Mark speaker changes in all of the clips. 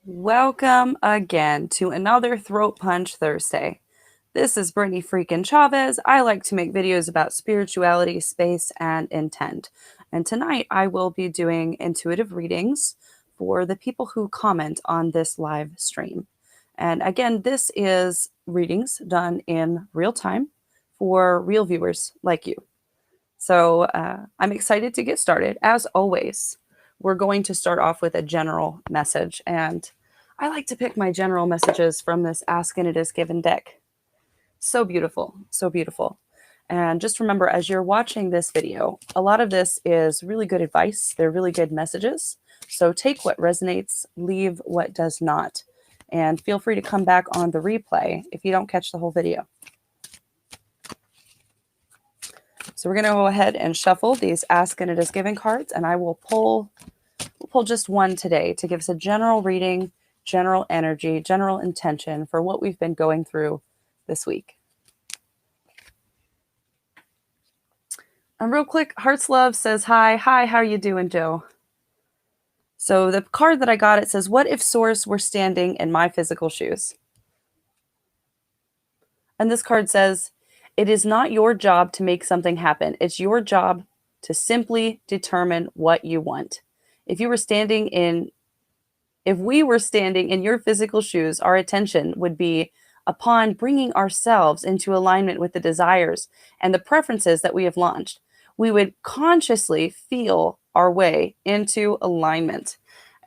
Speaker 1: Welcome again to another Throat Punch Thursday. This is Brittany freaking Chavez. I like to make videos about spirituality, space, and intent. And tonight I will be doing intuitive readings for the people who comment on this live stream. And again, this is readings done in real time for real viewers like you. So I'm excited to get started. As always, we're going to start off with a general message. And I like to pick my general messages from this Ask and It Is Given deck. So beautiful, so beautiful. And just remember, as you're watching this video, a lot of this is really good advice. They're really good messages. So take what resonates, leave what does not. And feel free to come back on the replay if you don't catch the whole video. So we're going to go ahead and shuffle these Ask and It Is Given cards, and I will pull just one today to give us a general reading, general energy, general intention for what we've been going through this week. And real quick, Hearts Love says, hi, how are you doing, Joe? So the card that I got, it says, what if Source were standing in my physical shoes? And this card says, it is not your job to make something happen. It's your job to simply determine what you want. If we were standing in your physical shoes, our attention would be upon bringing ourselves into alignment with the desires and the preferences that we have launched. We would consciously feel our way into alignment.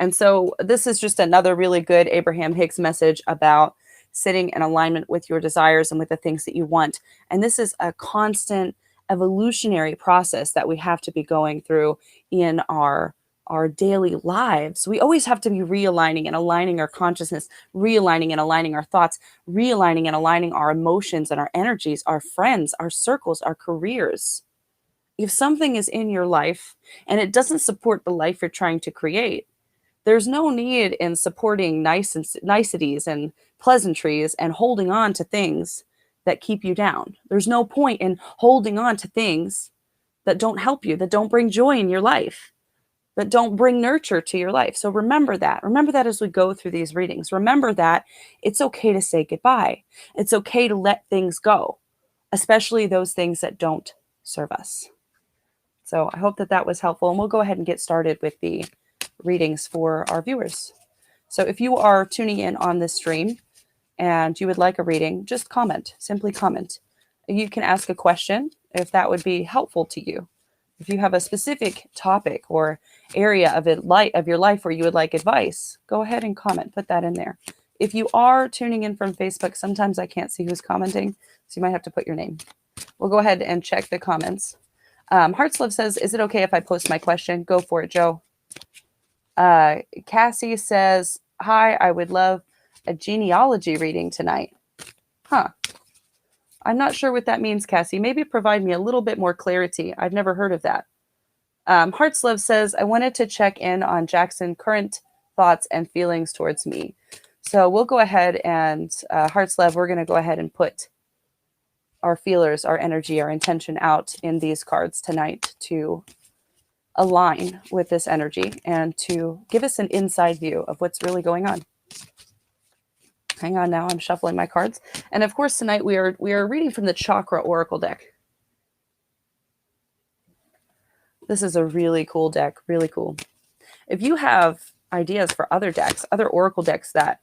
Speaker 1: And so this is just another really good Abraham Hicks message about sitting in alignment with your desires and with the things that you want. And this is a constant evolutionary process that we have to be going through in our daily lives. We always have to be realigning and aligning our consciousness, realigning and aligning our thoughts, realigning and aligning our emotions and our energies, our friends, our circles, our careers. If something is in your life and it doesn't support the life you're trying to create, there's no need in supporting niceties and pleasantries and holding on to things that keep you down. There's no point in holding on to things that don't help you, that don't bring joy in your life, that don't bring nurture to your life. So remember that. Remember that as we go through these readings. Remember that it's okay to say goodbye. It's okay to let things go, especially those things that don't serve us. So I hope that that was helpful. And we'll go ahead and get started with the readings for our viewers. So if you are tuning in on this stream and you would like a reading, just comment. Simply comment. You can ask a question if that would be helpful to you. If you have a specific topic or area of your life where you would like advice, go ahead and comment. Put that in there. If you are tuning in from Facebook, sometimes I can't see who's commenting, so you might have to put your name. We'll go ahead and check the comments. Hearts Love says, is it okay if I post my question? Go for it, Joe. Cassie says, hi, I would love a genealogy reading tonight. Huh. I'm not sure what that means, Cassie. Maybe provide me a little bit more clarity. I've never heard of that. Hearts Love says, I wanted to check in on Jackson's current thoughts and feelings towards me. So we'll go ahead and, Hearts Love, we're going to go ahead and put our feelers, our energy, our intention out in these cards tonight to align with this energy and to give us an inside view of what's really going on. Hang on now, I'm shuffling my cards. And of course, tonight we are reading from the Chakra Oracle deck. This is a really cool deck, really cool. If you have ideas for other decks, other Oracle decks that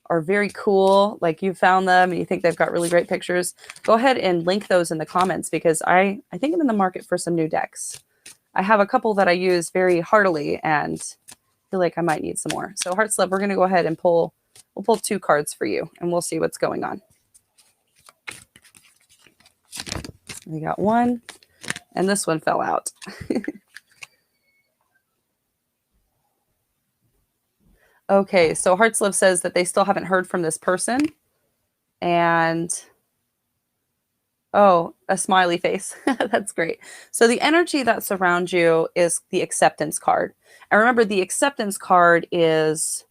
Speaker 1: are very cool, like you found them and you think they've got really great pictures, go ahead and link those in the comments because I think I'm in the market for some new decks. I have a couple that I use very heartily and feel like I might need some more. So Hearts Love, we're going to go ahead and we'll pull 2 cards for you and we'll see what's going on. We got one and this one fell out. Okay, so Hearts Love says that they still haven't heard from this person. And, oh, a smiley face. That's great. So the energy that surrounds you is the acceptance card. And remember, the acceptance card is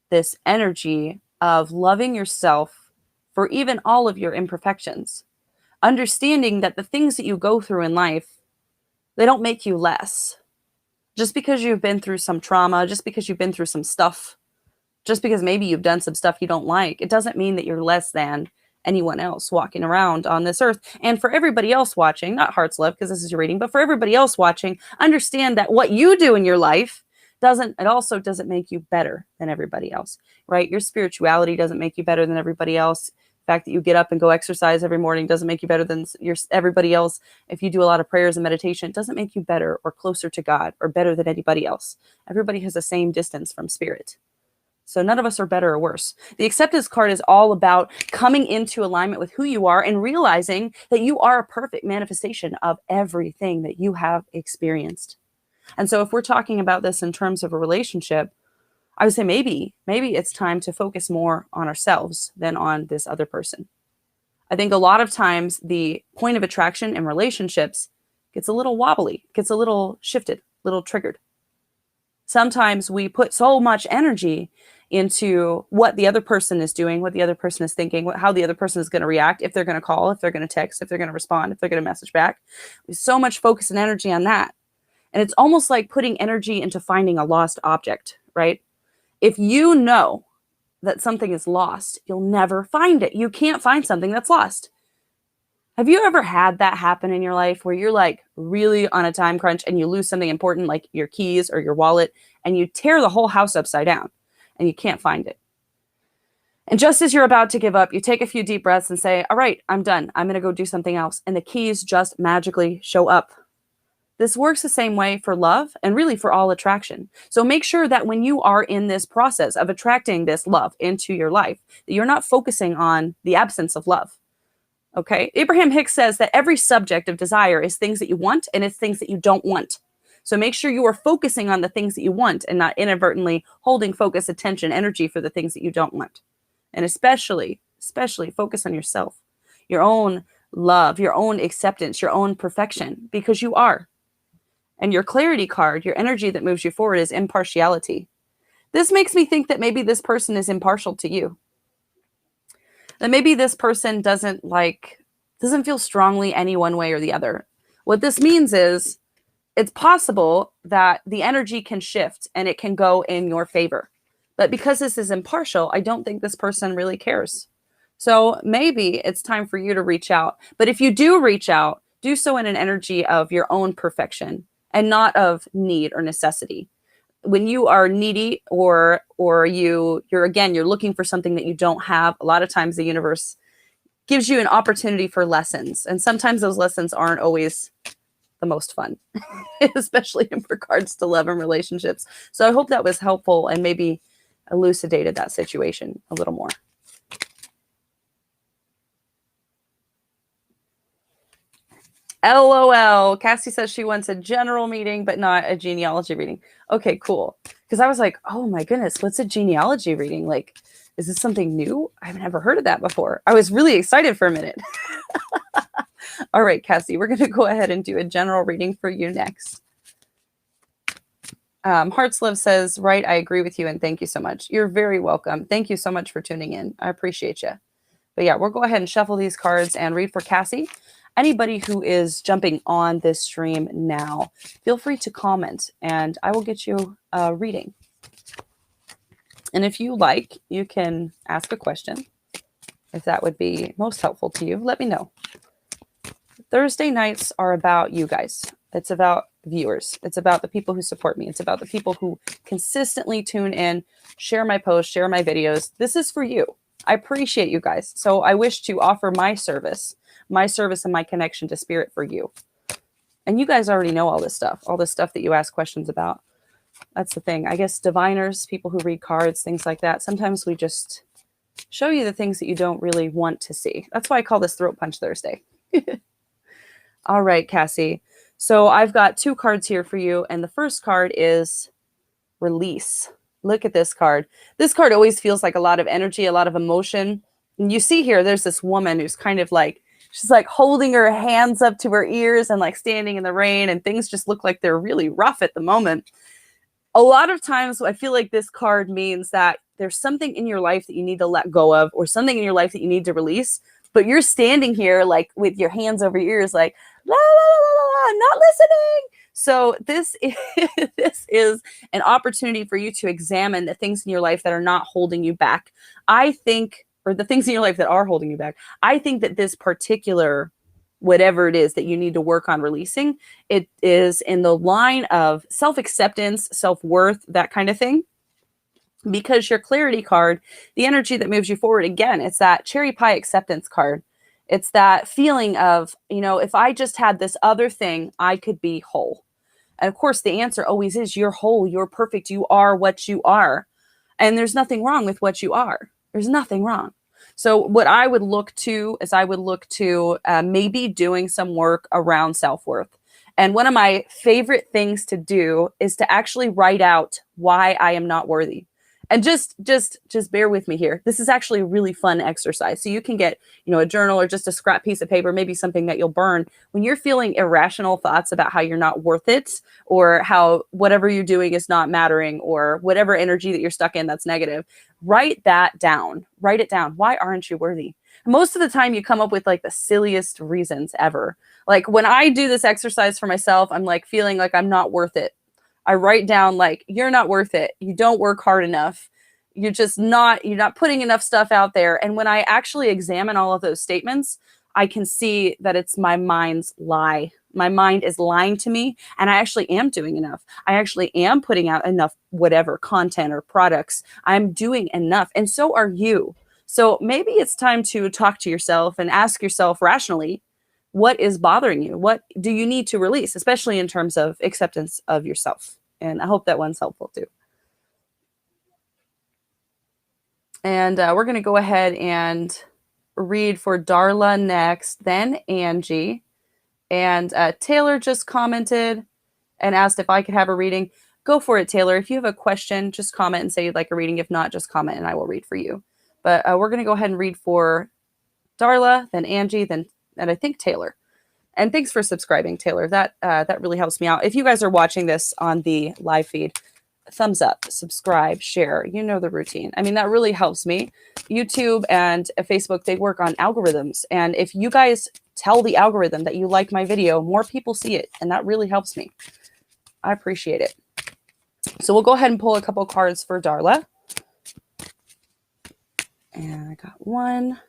Speaker 1: this energy of loving yourself for even all of your imperfections. Understanding that the things that you go through in life, they don't make you less. Just because you've been through some trauma, just because you've been through some stuff, Just because maybe you've done some stuff you don't like, it doesn't mean that you're less than anyone else walking around on this earth. And for everybody else watching, not heart's love, because this is your reading, but for everybody else watching, understand that what you do in your life also doesn't make you better than everybody else, right? Your spirituality doesn't make you better than everybody else. The fact that you get up and go exercise every morning doesn't make you better than everybody else. If you do a lot of prayers and meditation, it doesn't make you better or closer to God or better than anybody else. Everybody has the same distance from spirit. So none of us are better or worse. The acceptance card is all about coming into alignment with who you are and realizing that you are a perfect manifestation of everything that you have experienced. And so if we're talking about this in terms of a relationship, I would say maybe it's time to focus more on ourselves than on this other person. I think a lot of times the point of attraction in relationships gets a little wobbly, gets a little shifted, a little triggered. Sometimes we put so much energy into what the other person is doing, what the other person is thinking, how the other person is going to react, if they're going to call, if they're going to text, if they're going to respond, if they're going to message back. There's so much focus and energy on that. And it's almost like putting energy into finding a lost object, right? If you know that something is lost, you'll never find it. You can't find something that's lost. Have you ever had that happen in your life where you're like really on a time crunch and you lose something important like your keys or your wallet and you tear the whole house upside down and you can't find it? And just as you're about to give up, you take a few deep breaths and say, all right, I'm done. I'm going to go do something else. And the keys just magically show up. This works the same way for love and really for all attraction. So make sure that when you are in this process of attracting this love into your life, that you're not focusing on the absence of love. Okay? Abraham Hicks says that every subject of desire is things that you want and it's things that you don't want. So make sure you are focusing on the things that you want and not inadvertently holding focus, attention, energy for the things that you don't want. And especially focus on yourself, your own love, your own acceptance, your own perfection, because you are. And your clarity card, your energy that moves you forward, is impartiality. This makes me think that maybe this person is impartial to you. That maybe this person doesn't feel strongly any one way or the other. What this means is it's possible that the energy can shift and it can go in your favor. But because this is impartial, I don't think this person really cares. So maybe it's time for you to reach out. But if you do reach out, do so in an energy of your own perfection and not of need or necessity. When you are needy or you're looking for something that you don't have, a lot of times the universe gives you an opportunity for lessons. And sometimes those lessons aren't always the most fun, especially in regards to love and relationships. So I hope that was helpful and maybe elucidated that situation a little more. LOL. Cassie says she wants a general meeting, but not a genealogy reading. Okay, cool. Because I was like, oh my goodness, what's a genealogy reading? Like, is this something new? I've never heard of that before. I was really excited for a minute. All right, Cassie, we're going to go ahead and do a general reading for you next. Hearts Love says, right, I agree with you and thank you so much. You're very welcome. Thank you so much for tuning in. I appreciate you. But yeah, we'll go ahead and shuffle these cards and read for Cassie. Anybody who is jumping on this stream now, feel free to comment and I will get you a reading. And if you like, you can ask a question. If that would be most helpful to you, let me know. Thursday nights are about you guys. It's about viewers. It's about the people who support me. It's about the people who consistently tune in, share my posts, share my videos. This is for you. I appreciate you guys. So I wish to offer my service and my connection to spirit for you. And you guys already know all this stuff that you ask questions about. That's the thing. I guess diviners, people who read cards, things like that, sometimes we just show you the things that you don't really want to see. That's why I call this Throat Punch Thursday. All right, Cassie. So I've got two cards here for you. And the first card is release. Look at this card. This card always feels like a lot of energy, a lot of emotion. And you see here, there's this woman who's kind of like, she's like holding her hands up to her ears and like standing in the rain, and things just look like they're really rough at the moment. A lot of times I feel like this card means that there's something in your life that you need to let go of, or something in your life that you need to release, but you're standing here like with your hands over your ears like, la, la, la, la, la, not listening. So this is, this is an opportunity for you to examine the things in your life that are not holding you back. I think, or the things in your life that are holding you back. I think that this particular, whatever it is that you need to work on releasing, it is in the line of self-acceptance, self-worth, that kind of thing. Because your clarity card, the energy that moves you forward, again, it's that cherry pie acceptance card. It's that feeling of, if I just had this other thing, I could be whole. And of course, the answer always is you're whole, you're perfect, you are what you are. And there's nothing wrong with what you are. There's nothing wrong. So what I would look to is maybe doing some work around self-worth. And one of my favorite things to do is to actually write out why I am not worthy. And just bear with me here. This is actually a really fun exercise. So you can get, a journal or just a scrap piece of paper, maybe something that you'll burn. When you're feeling irrational thoughts about how you're not worth it, or how whatever you're doing is not mattering, or whatever energy that you're stuck in that's negative, write that down. Write it down. Why aren't you worthy? Most of the time you come up with like the silliest reasons ever. Like when I do this exercise for myself, I'm like feeling like I'm not worth it. I write down like, you're not worth it. You don't work hard enough. You're not putting enough stuff out there. And when I actually examine all of those statements, I can see that it's my mind's lie. My mind is lying to me, and I actually am doing enough. I actually am putting out enough, whatever content or products. I'm doing enough. And so are you. So maybe it's time to talk to yourself and ask yourself rationally, what is bothering you? What do you need to release, especially in terms of acceptance of yourself? And I hope that one's helpful too. And we're going to go ahead and read for Darla next, then Angie. And Taylor just commented and asked if I could have a reading. Go for it, Taylor. If you have a question, just comment and say you'd like a reading. If not, just comment and I will read for you. But we're going to go ahead and read for Darla, then Angie, and I think Taylor. And thanks for subscribing, Taylor. That really helps me out. If you guys are watching this on the live feed, thumbs up, subscribe, share. You know the routine. I mean, that really helps me. YouTube and Facebook, they work on algorithms. And if you guys tell the algorithm that you like my video, more people see it. And that really helps me. I appreciate it. So we'll go ahead and pull a couple cards for Darla. And I got one.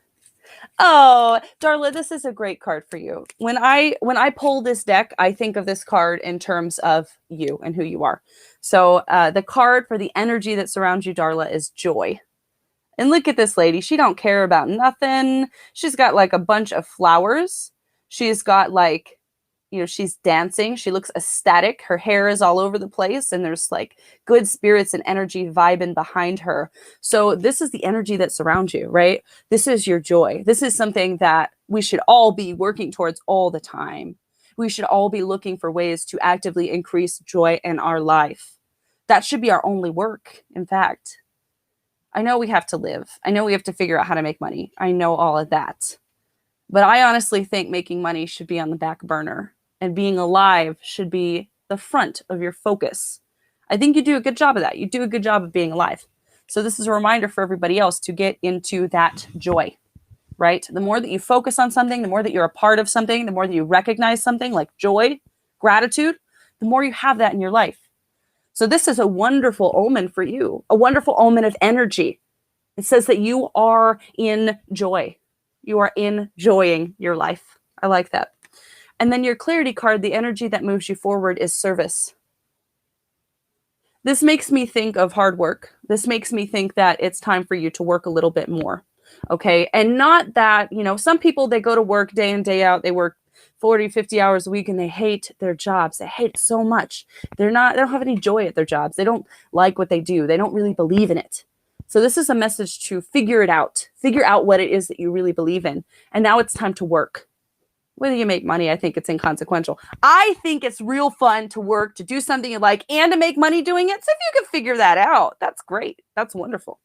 Speaker 1: Oh, Darla, this is a great card for you. When I pull this deck, I think of this card in terms of you and who you are. So the card for the energy that surrounds you, Darla, is joy. And look at this lady. She don't care about nothing. She's got like a bunch of flowers. She's got like, she's dancing. She looks ecstatic. Her hair is all over the place. And there's like good spirits and energy vibing behind her. So this is the energy that surrounds you, right? This is your joy. This is something that we should all be working towards all the time. We should all be looking for ways to actively increase joy in our life. That should be our only work, in fact. I know we have to live. I know we have to figure out how to make money. I know all of that. But I honestly think making money should be on the back burner. And being alive should be the front of your focus. I think you do a good job of that. You do a good job of being alive. So this is a reminder for everybody else to get into that joy, right? The more that you focus on something, the more that you're a part of something, the more that you recognize something like joy, gratitude, the more you have that in your life. So this is a wonderful omen for you, a wonderful omen of energy. It says that you are in joy. You are enjoying your life. I like that. And then your clarity card, the energy that moves you forward, is service. This makes me think of hard work. This makes me think that it's time for you to work a little bit more. Okay. And not that, some people, they go to work day in, day out. They work 40, 50 hours a week and they hate their jobs. They hate it so much. They don't have any joy at their jobs. They don't like what they do. They don't really believe in it. So this is a message to figure it out. Figure out what it is that you really believe in. And now it's time to work. Whether you make money, I think it's inconsequential. I think it's real fun to work, to do something you like, and to make money doing it. So if you can figure that out, that's great. That's wonderful.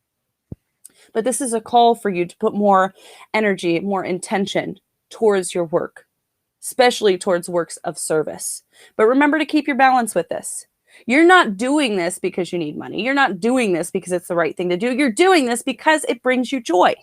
Speaker 1: But this is a call for you to put more energy, more intention towards your work, especially towards works of service. But remember to keep your balance with this. You're not doing this because you need money. You're not doing this because it's the right thing to do. You're doing this because it brings you joy.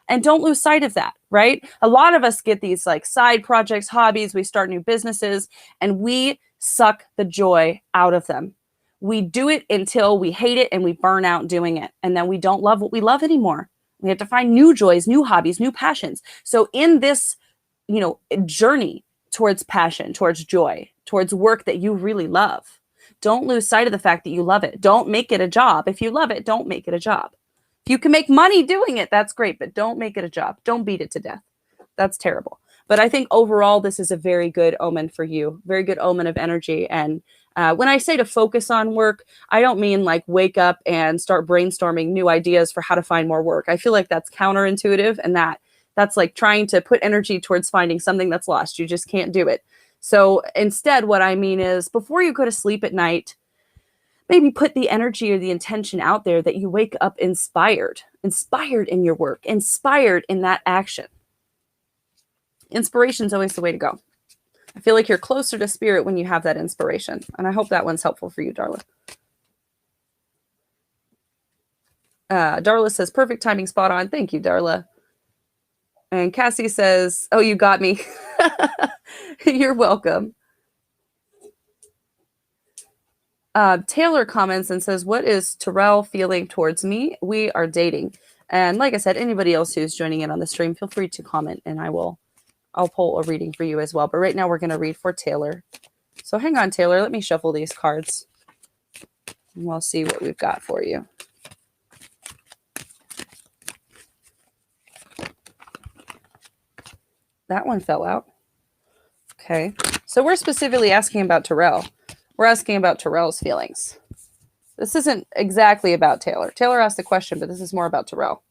Speaker 1: And don't lose sight of that, right? A lot of us get these like side projects, hobbies, we start new businesses, and we suck the joy out of them. We do it until we hate it and we burn out doing it. And then we don't love what we love anymore. We have to find new joys, new hobbies, new passions. So in this, journey towards passion, towards joy, towards work that you really love, don't lose sight of the fact that you love it. Don't make it a job. If you love it, don't make it a job. If you can make money doing it, that's great, but don't make it a job. Don't beat it to death. That's terrible. But I think overall, this is a very good omen for you, very good omen of energy. And when I say to focus on work, I don't mean like wake up and start brainstorming new ideas for how to find more work. I feel like that's counterintuitive, and that's like trying to put energy towards finding something that's lost. You just can't do it. So instead, what I mean is before you go to sleep at night, maybe put the energy or the intention out there that you wake up inspired in your work, inspired in that action. Inspiration is always the way to go. I feel like you're closer to spirit when you have that inspiration. And I hope that one's helpful for you, Darla. Darla says, perfect timing, spot on. Thank you, Darla. And Cassie says, oh, you got me. You're welcome. Taylor comments and says, what is Terrell feeling towards me? We are dating. And like I said, anybody else who's joining in on the stream, feel free to comment and I'll pull a reading for you as well. But right now we're going to read for Taylor. So hang on, Taylor. Let me shuffle these cards. And we'll see what we've got for you. That one fell out. Okay. So we're specifically asking about Terrell. We're asking about Terrell's feelings. This isn't exactly about Taylor. Taylor asked the question, but this is more about Terrell.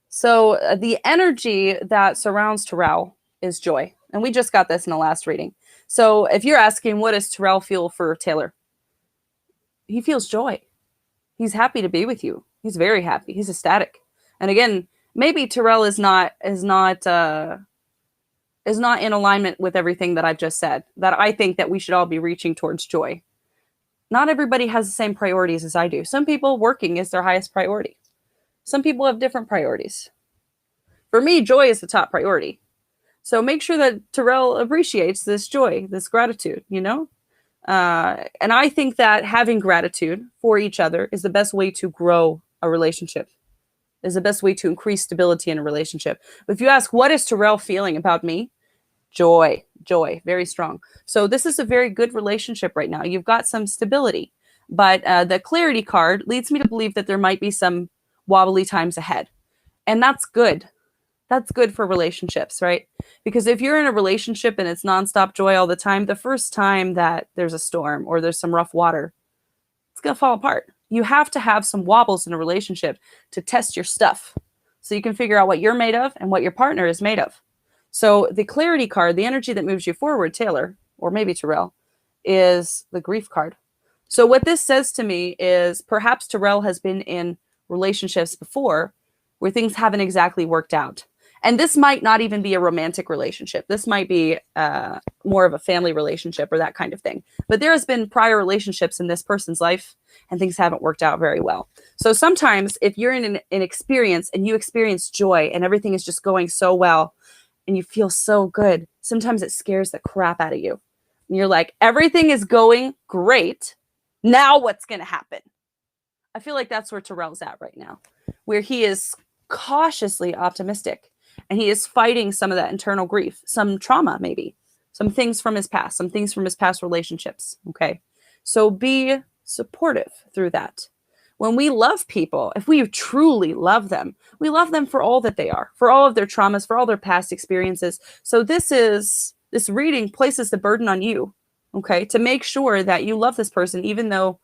Speaker 1: So the energy that surrounds Terrell is joy. And we just got this in the last reading. So if you're asking, what does Terrell feel for Taylor? He feels joy. He's happy to be with you. He's very happy. He's ecstatic. And again, maybe Terrell is not in alignment with everything that I've just said, that I think that we should all be reaching towards joy. Not everybody has the same priorities as I do. Some people, working is their highest priority. Some people have different priorities. For me, joy is the top priority. So make sure that Terrell appreciates this joy, this gratitude, And I think that having gratitude for each other is the best way to grow a relationship, is the best way to increase stability in a relationship. But if you ask, what is Terrell feeling about me? Joy, very strong. So this is a very good relationship right now. You've got some stability, but the clarity card leads me to believe that there might be some wobbly times ahead. And that's good. That's good for relationships, right? Because if you're in a relationship and it's nonstop joy all the time, the first time that there's a storm or there's some rough water, it's going to fall apart. You have to have some wobbles in a relationship to test your stuff so you can figure out what you're made of and what your partner is made of. So the clarity card, the energy that moves you forward, Taylor, or maybe Terrell, is the grief card. So what this says to me is perhaps Terrell has been in relationships before where things haven't exactly worked out. And this might not even be a romantic relationship. This might be more of a family relationship or that kind of thing. But there has been prior relationships in this person's life and things haven't worked out very well. So sometimes if you're in an experience and you experience joy and everything is just going so well and you feel so good, sometimes it scares the crap out of you. And you're like, everything is going great. Now what's going to happen? I feel like that's where Terrell's at right now, where he is cautiously optimistic. And he is fighting some of that internal grief, some trauma, maybe some things from his past relationships. Okay. So be supportive through that. When we love people, if we truly love them, we love them for all that they are, for all of their traumas, for all their past experiences. So this reading places the burden on you. Okay. To make sure that you love this person, even though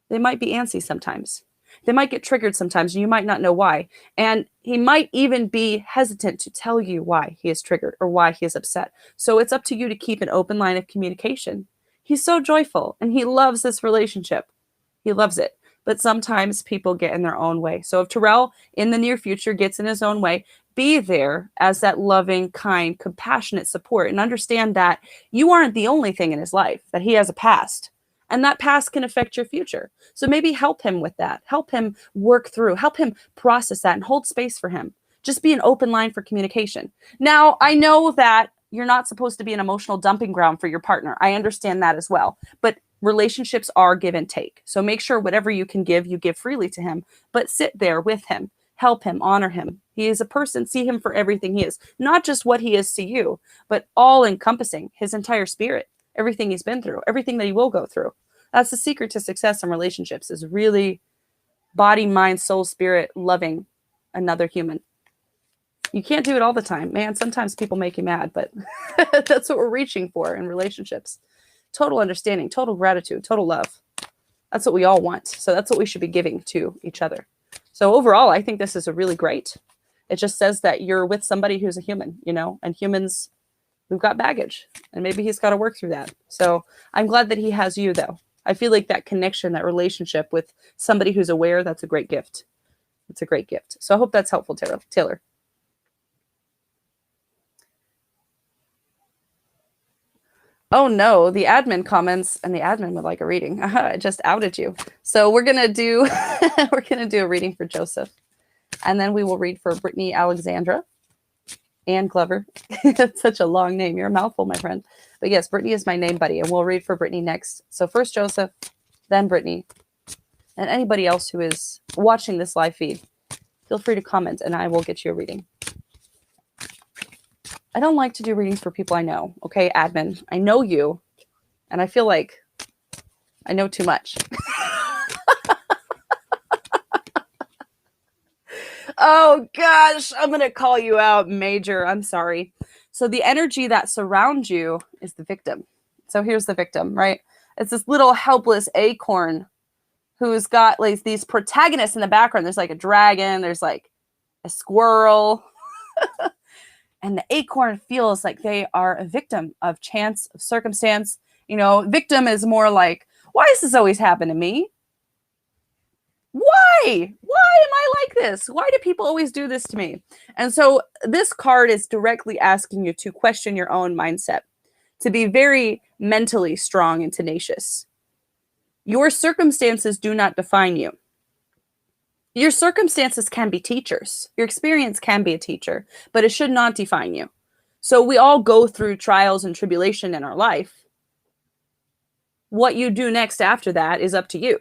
Speaker 1: they might be antsy sometimes. They might get triggered sometimes and you might not know why. And he might even be hesitant to tell you why he is triggered or why he is upset. So it's up to you to keep an open line of communication. He's so joyful and he loves this relationship. He loves it. But sometimes people get in their own way. So if Terrell in the near future gets in his own way, be there as that loving, kind, compassionate support and understand that you aren't the only thing in his life, that he has a past. And that past can affect your future. So maybe help him with that. Help him work through. Help him process that and hold space for him. Just be an open line for communication. Now, I know that you're not supposed to be an emotional dumping ground for your partner. I understand that as well. But relationships are give and take. So make sure whatever you can give, you give freely to him, but sit there with him, help him, honor him. He is a person, see him for everything he is, not just what he is to you, but all encompassing his entire spirit, everything he's been through, everything that he will go through. That's the secret to success in relationships, is really body, mind, soul, spirit, loving another human. You can't do it all the time, man. Sometimes people make you mad, but that's what we're reaching for in relationships. Total understanding, total gratitude, total love. That's what we all want. So that's what we should be giving to each other. So overall, I think this is a really great. It just says that you're with somebody who's a human, you know, and humans, we've got baggage, and maybe he's got to work through that. So I'm glad that he has you, though. I feel like that connection, that relationship with somebody who's aware, that's a great gift. It's a great gift. So I hope that's helpful, Taylor. Oh no, the admin comments, and the admin would like a reading. I just outed you. So we're gonna do we're gonna do a reading for Joseph, and then we will read for Brittany, Alexandra, and Glover. That's such a long name. You're a mouthful, my friend. But yes, Brittany is my name buddy, and we'll read for Brittany next. So first Joseph, then Brittany, and anybody else who is watching this live feed, feel free to comment, and I will get you a reading. I don't like to do readings for people I know. Okay, admin, I know you, and I feel like I know too much. Oh gosh, I'm going to call you out, Major. I'm sorry. So the energy that surrounds you is the victim. So here's the victim, right? It's this little helpless acorn who's got like these protagonists in the background. There's like a dragon, there's like a squirrel. And the acorn feels like they are a victim of chance, of circumstance. You know, victim is more like, why does this always happen to me? Why? Why am I like this? Why do people always do this to me? And so this card is directly asking you to question your own mindset, to be very mentally strong and tenacious. Your circumstances do not define you. Your circumstances can be teachers. Your experience can be a teacher, but it should not define you. So we all go through trials and tribulation in our life. What you do next after that is up to you.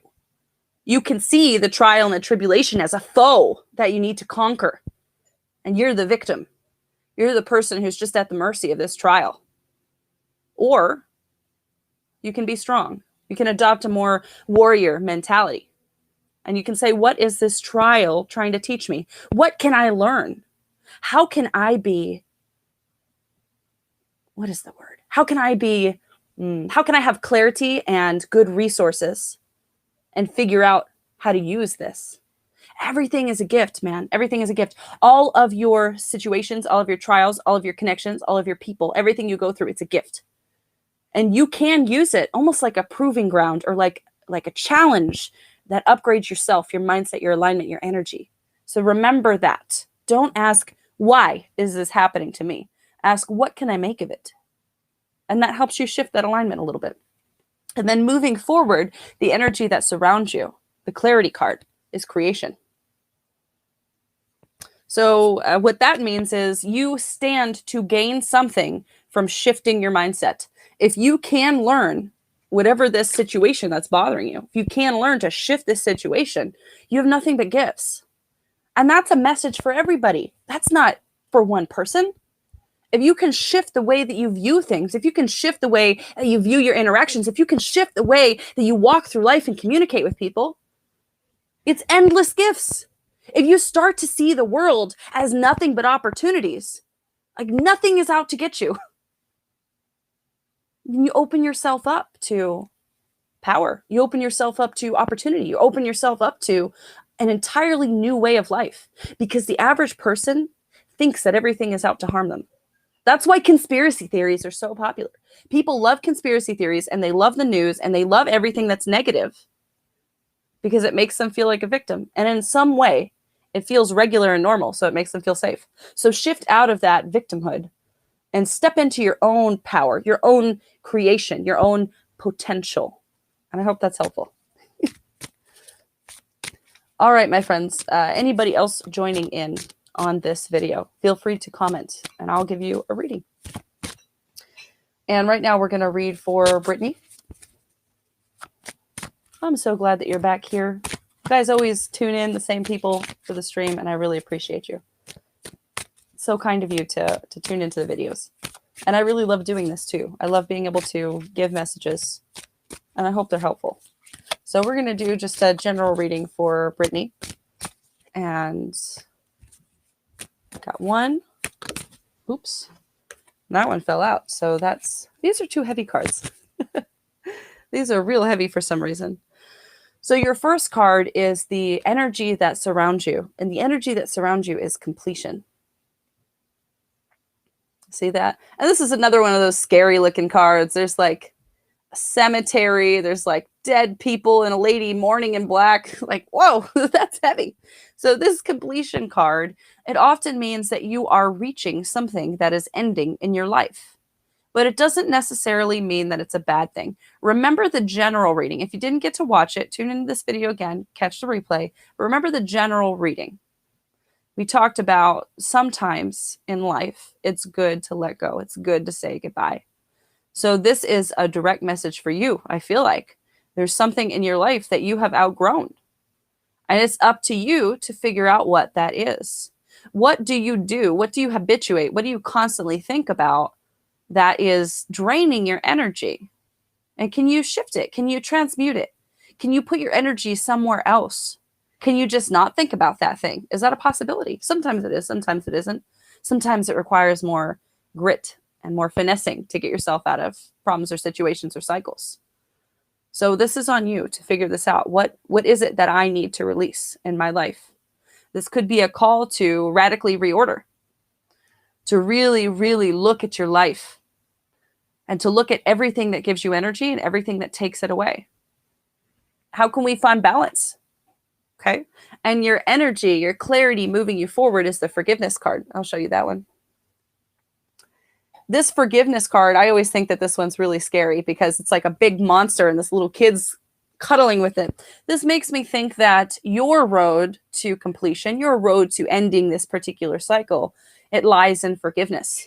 Speaker 1: You can see the trial and the tribulation as a foe that you need to conquer. And you're the victim. You're the person who's just at the mercy of this trial. Or you can be strong. You can adopt a more warrior mentality. And you can say, what is this trial trying to teach me? What can I learn? How can I be, what is the word? How can I have clarity and good resources and figure out how to use this? Everything is a gift, man. Everything is a gift. All of your situations, all of your trials, all of your connections, all of your people, everything you go through, it's a gift. And you can use it almost like a proving ground or like a challenge that upgrades yourself, your mindset, your alignment, your energy. So remember that. Don't ask, why is this happening to me? Ask, what can I make of it? And that helps you shift that alignment a little bit. And then moving forward, the energy that surrounds you, the clarity card, is creation. So what that means is you stand to gain something from shifting your mindset. If you can learn whatever this situation that's bothering you, if you can learn to shift this situation, you have nothing but gifts. And that's a message for everybody. That's not for one person. If you can shift the way that you view things, if you can shift the way that you view your interactions, if you can shift the way that you walk through life and communicate with people, it's endless gifts. If you start to see the world as nothing but opportunities, like nothing is out to get you, then you open yourself up to power. You open yourself up to opportunity. You open yourself up to an entirely new way of life, because the average person thinks that everything is out to harm them. That's why conspiracy theories are so popular. People love conspiracy theories, and they love the news, and they love everything that's negative because it makes them feel like a victim. And in some way, it feels regular and normal, so it makes them feel safe. So shift out of that victimhood and step into your own power, your own creation, your own potential. And I hope that's helpful. All right, my friends, anybody else joining in on this video, feel free to comment and I'll give you a reading. And right now we're going to read for Brittany. I'm so glad that you're back here. You guys always tune in, the same people for the stream, and I really appreciate you. It's so kind of you to tune into the videos. And I really love doing this too. I love being able to give messages, and I hope they're helpful. So we're going to do just a general reading for Brittany. And got one. Oops. That one fell out. So these are 2 heavy cards. These are real heavy for some reason. So your first card is the energy that surrounds you. And the energy that surrounds you is completion. See that? And this is another one of those scary looking cards. There's like a cemetery. There's like dead people and a lady mourning in black. Like, whoa, that's heavy. So this completion card, it often means that you are reaching something that is ending in your life. But it doesn't necessarily mean that it's a bad thing. Remember the general reading. If you didn't get to watch it, tune into this video again, catch the replay. But remember the general reading. We talked about sometimes in life, it's good to let go. It's good to say goodbye. So this is a direct message for you. I feel like there's something in your life that you have outgrown. And it's up to you to figure out what that is. What do you do? What do you habituate? What do you constantly think about that is draining your energy? And can you shift it? Can you transmute it? Can you put your energy somewhere else? Can you just not think about that thing? Is that a possibility? Sometimes it is, sometimes it isn't. Sometimes it requires more grit and more finessing to get yourself out of problems or situations or cycles. So this is on you to figure this out. What is it that I need to release in my life? This could be a call to radically reorder, to really, really look at your life and to look at everything that gives you energy and everything that takes it away. How can we find balance? Okay. And your energy, your clarity moving you forward is the forgiveness card. I'll show you that one. This forgiveness card, I always think that this one's really scary because it's like a big monster and this little kid's cuddling with it. This makes me think that your road to completion, your road to ending this particular cycle, it lies in forgiveness.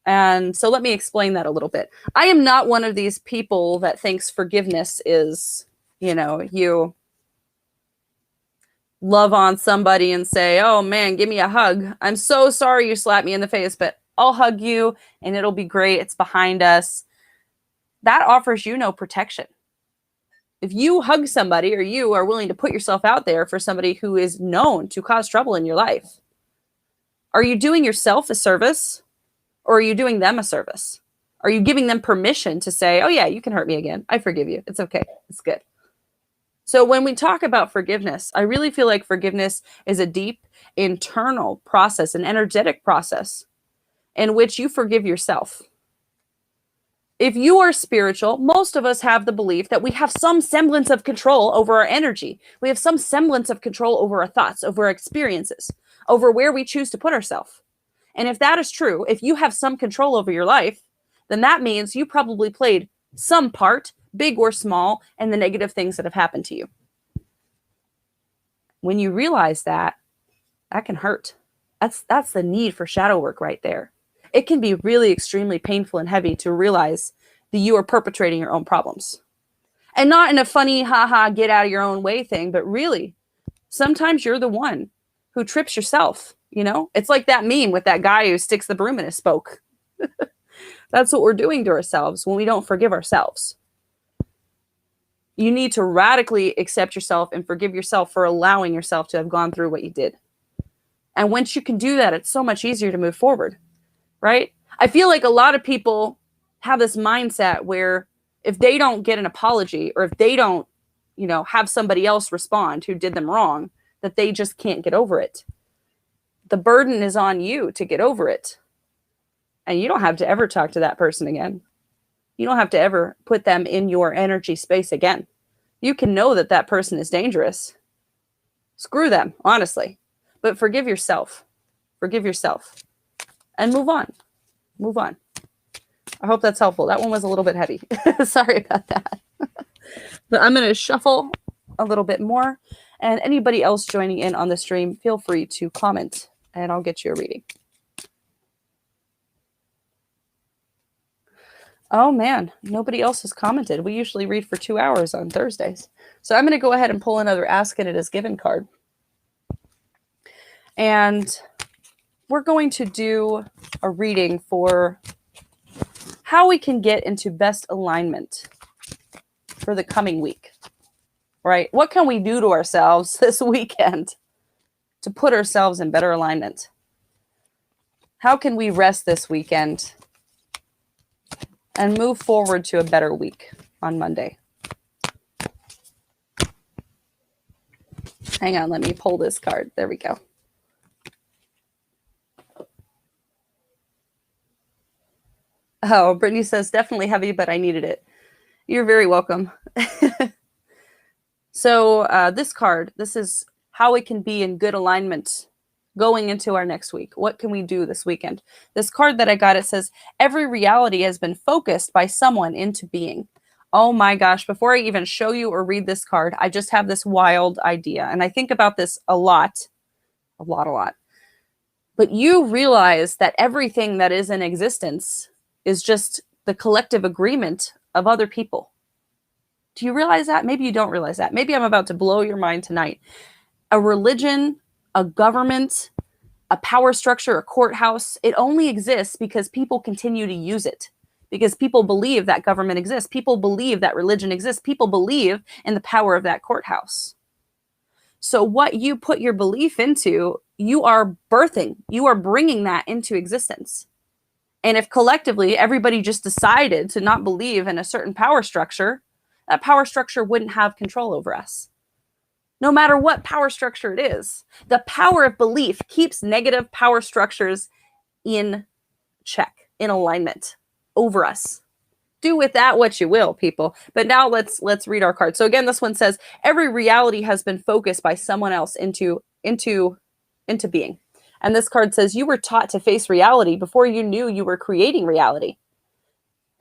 Speaker 1: And so let me explain that a little bit. I am not one of these people that thinks forgiveness is, you love on somebody and say, oh man, give me a hug. I'm so sorry you slapped me in the face, but I'll hug you and it'll be great. It's behind us. That offers you no protection. If you hug somebody or you are willing to put yourself out there for somebody who is known to cause trouble in your life, are you doing yourself a service or are you doing them a service? Are you giving them permission to say, oh yeah, you can hurt me again. I forgive you. It's okay. It's good. So when we talk about forgiveness, I really feel like forgiveness is a deep internal process, an energetic process in which you forgive yourself. If you are spiritual, most of us have the belief that we have some semblance of control over our energy. We have some semblance of control over our thoughts, over our experiences, over where we choose to put ourselves. And if that is true, if you have some control over your life, then that means you probably played some part, big or small, in the negative things that have happened to you. When you realize that, that can hurt. That's the need for shadow work right there. It can be really extremely painful and heavy to realize that you are perpetrating your own problems. And not in a funny, haha, get out of your own way thing, but really, sometimes you're the one who trips yourself, It's like that meme with that guy who sticks the broom in his spoke. That's what we're doing to ourselves when we don't forgive ourselves. You need to radically accept yourself and forgive yourself for allowing yourself to have gone through what you did. And once you can do that, it's so much easier to move forward. Right? I feel like a lot of people have this mindset where if they don't get an apology or if they don't, have somebody else respond who did them wrong, that they just can't get over it. The burden is on you to get over it. And you don't have to ever talk to that person again. You don't have to ever put them in your energy space again. You can know that that person is dangerous. Screw them, honestly. But forgive yourself. Forgive yourself. And move on. Move on. I hope that's helpful. That one was a little bit heavy. Sorry about that. But I'm going to shuffle a little bit more. And anybody else joining in on the stream, feel free to comment and I'll get you a reading. Oh man, nobody else has commented. We usually read for 2 hours on Thursdays. So I'm going to go ahead and pull another Ask and It Is Given card. And we're going to do a reading for how we can get into best alignment for the coming week, right? What can we do to ourselves this weekend to put ourselves in better alignment? How can we rest this weekend and move forward to a better week on Monday? Hang on, let me pull this card. There we go. Oh, Brittany says, definitely heavy, but I needed it. You're very welcome. So this card, this is how we can be in good alignment going into our next week. What can we do this weekend? This card that I got, it says, every reality has been focused by someone into being. Oh my gosh, before I even show you or read this card, I just have this wild idea. And I think about this a lot. But you realize that everything that is in existence is just the collective agreement of other people. Do you realize that? Maybe you don't realize that. Maybe I'm about to blow your mind tonight. A religion, a government, a power structure, a courthouse, it only exists because people continue to use it. Because people believe that government exists. People believe that religion exists. People believe in the power of that courthouse. So what you put your belief into, you are birthing. You are bringing that into existence. And if collectively everybody just decided to not believe in a certain power structure, that power structure wouldn't have control over us. No matter what power structure it is, the power of belief keeps negative power structures in check, in alignment over us. Do with that what you will, people. But now let's read our card. So again, this one says, every reality has been focused by someone else into being. And this card says, you were taught to face reality before you knew you were creating reality.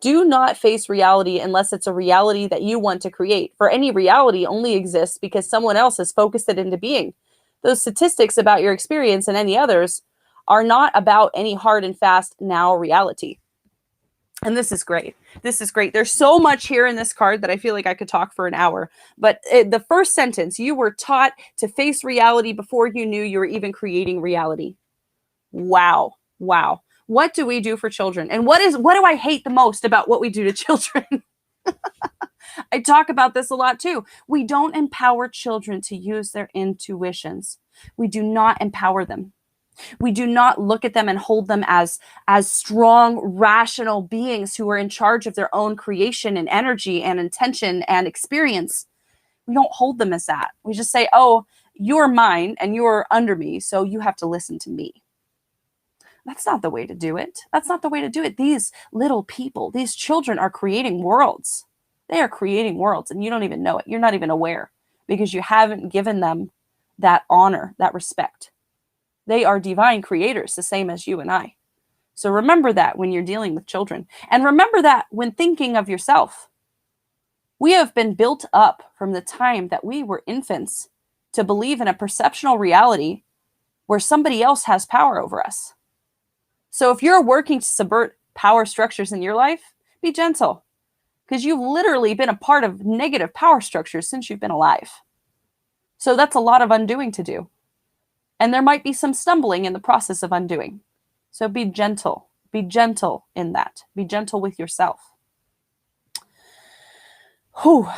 Speaker 1: Do not face reality unless it's a reality that you want to create. For any reality only exists because someone else has focused it into being. Those statistics about your experience and any others are not about any hard and fast now reality. And this is great. This is great. There's so much here in this card that I feel like I could talk for an hour. But the first sentence, you were taught to face reality before you knew you were even creating reality. Wow. Wow. What do we do for children? And what do I hate the most about what we do to children? I talk about this a lot too. We don't empower children to use their intuitions. We do not empower them. We do not look at them and hold them as strong, rational beings who are in charge of their own creation and energy and intention and experience. We don't hold them as that. We just say, oh, you're mine and you're under me, so you have to listen to me. That's not the way to do it. That's not the way to do it. These little people, these children are creating worlds. They are creating worlds and you don't even know it. You're not even aware because you haven't given them that honor, that respect. They are divine creators, the same as you and I. So remember that when you're dealing with children. And remember that when thinking of yourself. We have been built up from the time that we were infants to believe in a perceptual reality where somebody else has power over us. So if you're working to subvert power structures in your life, be gentle. Because you've literally been a part of negative power structures since you've been alive. So that's a lot of undoing to do. And there might be some stumbling in the process of undoing. So be gentle. Be gentle in that. Be gentle with yourself. Whew.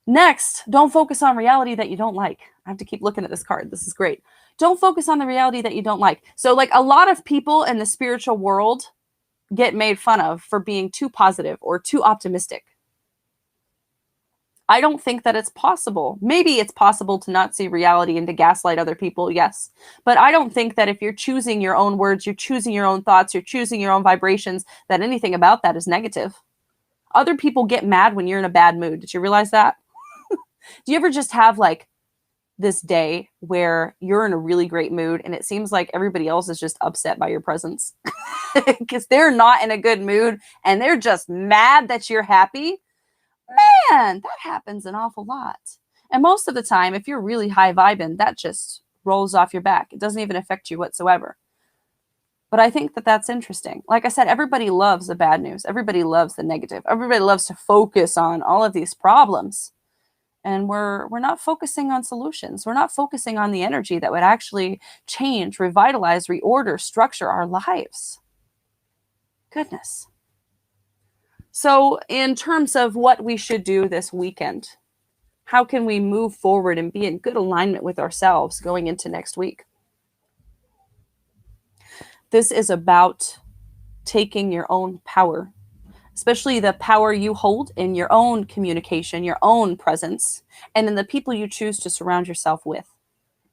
Speaker 1: Next, don't focus on reality that you don't like. I have to keep looking at this card. This is great. Don't focus on the reality that you don't like. So like a lot of people in the spiritual world get made fun of for being too positive or too optimistic. I don't think that it's possible. Maybe it's possible to not see reality and to gaslight other people, yes. But I don't think that if you're choosing your own words, you're choosing your own thoughts, you're choosing your own vibrations, that anything about that is negative. Other people get mad when you're in a bad mood. Did you realize that? Do you ever just have like this day where you're in a really great mood and it seems like everybody else is just upset by your presence? Because they're not in a good mood and they're just mad that you're happy? Man, that happens an awful lot. And most of the time, if you're really high vibing, that just rolls off your back. It doesn't even affect you whatsoever. But I think that that's interesting. Like I said, everybody loves the bad news. Everybody loves the negative. Everybody loves to focus on all of these problems. And we're not focusing on solutions. We're not focusing on the energy that would actually change, revitalize, reorder, structure our lives. Goodness. So in terms of what we should do this weekend, how can we move forward and be in good alignment with ourselves going into next week? This is about taking your own power, especially the power you hold in your own communication, your own presence, and in the people you choose to surround yourself with.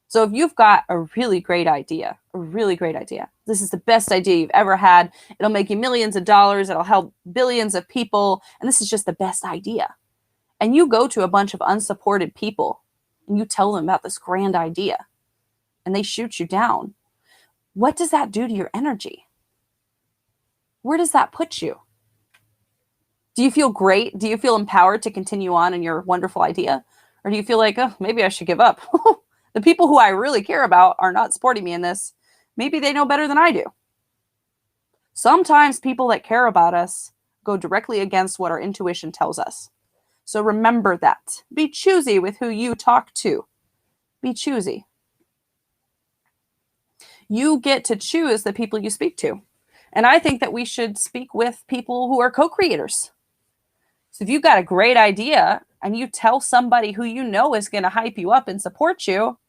Speaker 1: So if you've got a really great idea, this is the best idea you've ever had, it'll make you millions of dollars, it'll help billions of people, and this is just the best idea. And you go to a bunch of unsupported people and you tell them about this grand idea and they shoot you down. What does that do to your energy? Where does that put you? Do you feel great? Do you feel empowered to continue on in your wonderful idea? Or do you feel like, oh, maybe I should give up? The people who I really care about are not supporting me in this. Maybe they know better than I do. Sometimes people that care about us go directly against what our intuition tells us. So remember that. Be choosy with who you talk to. Be choosy. You get to choose the people you speak to. And I think that we should speak with people who are co-creators. So if you've got a great idea and you tell somebody who you know is going to hype you up and support you,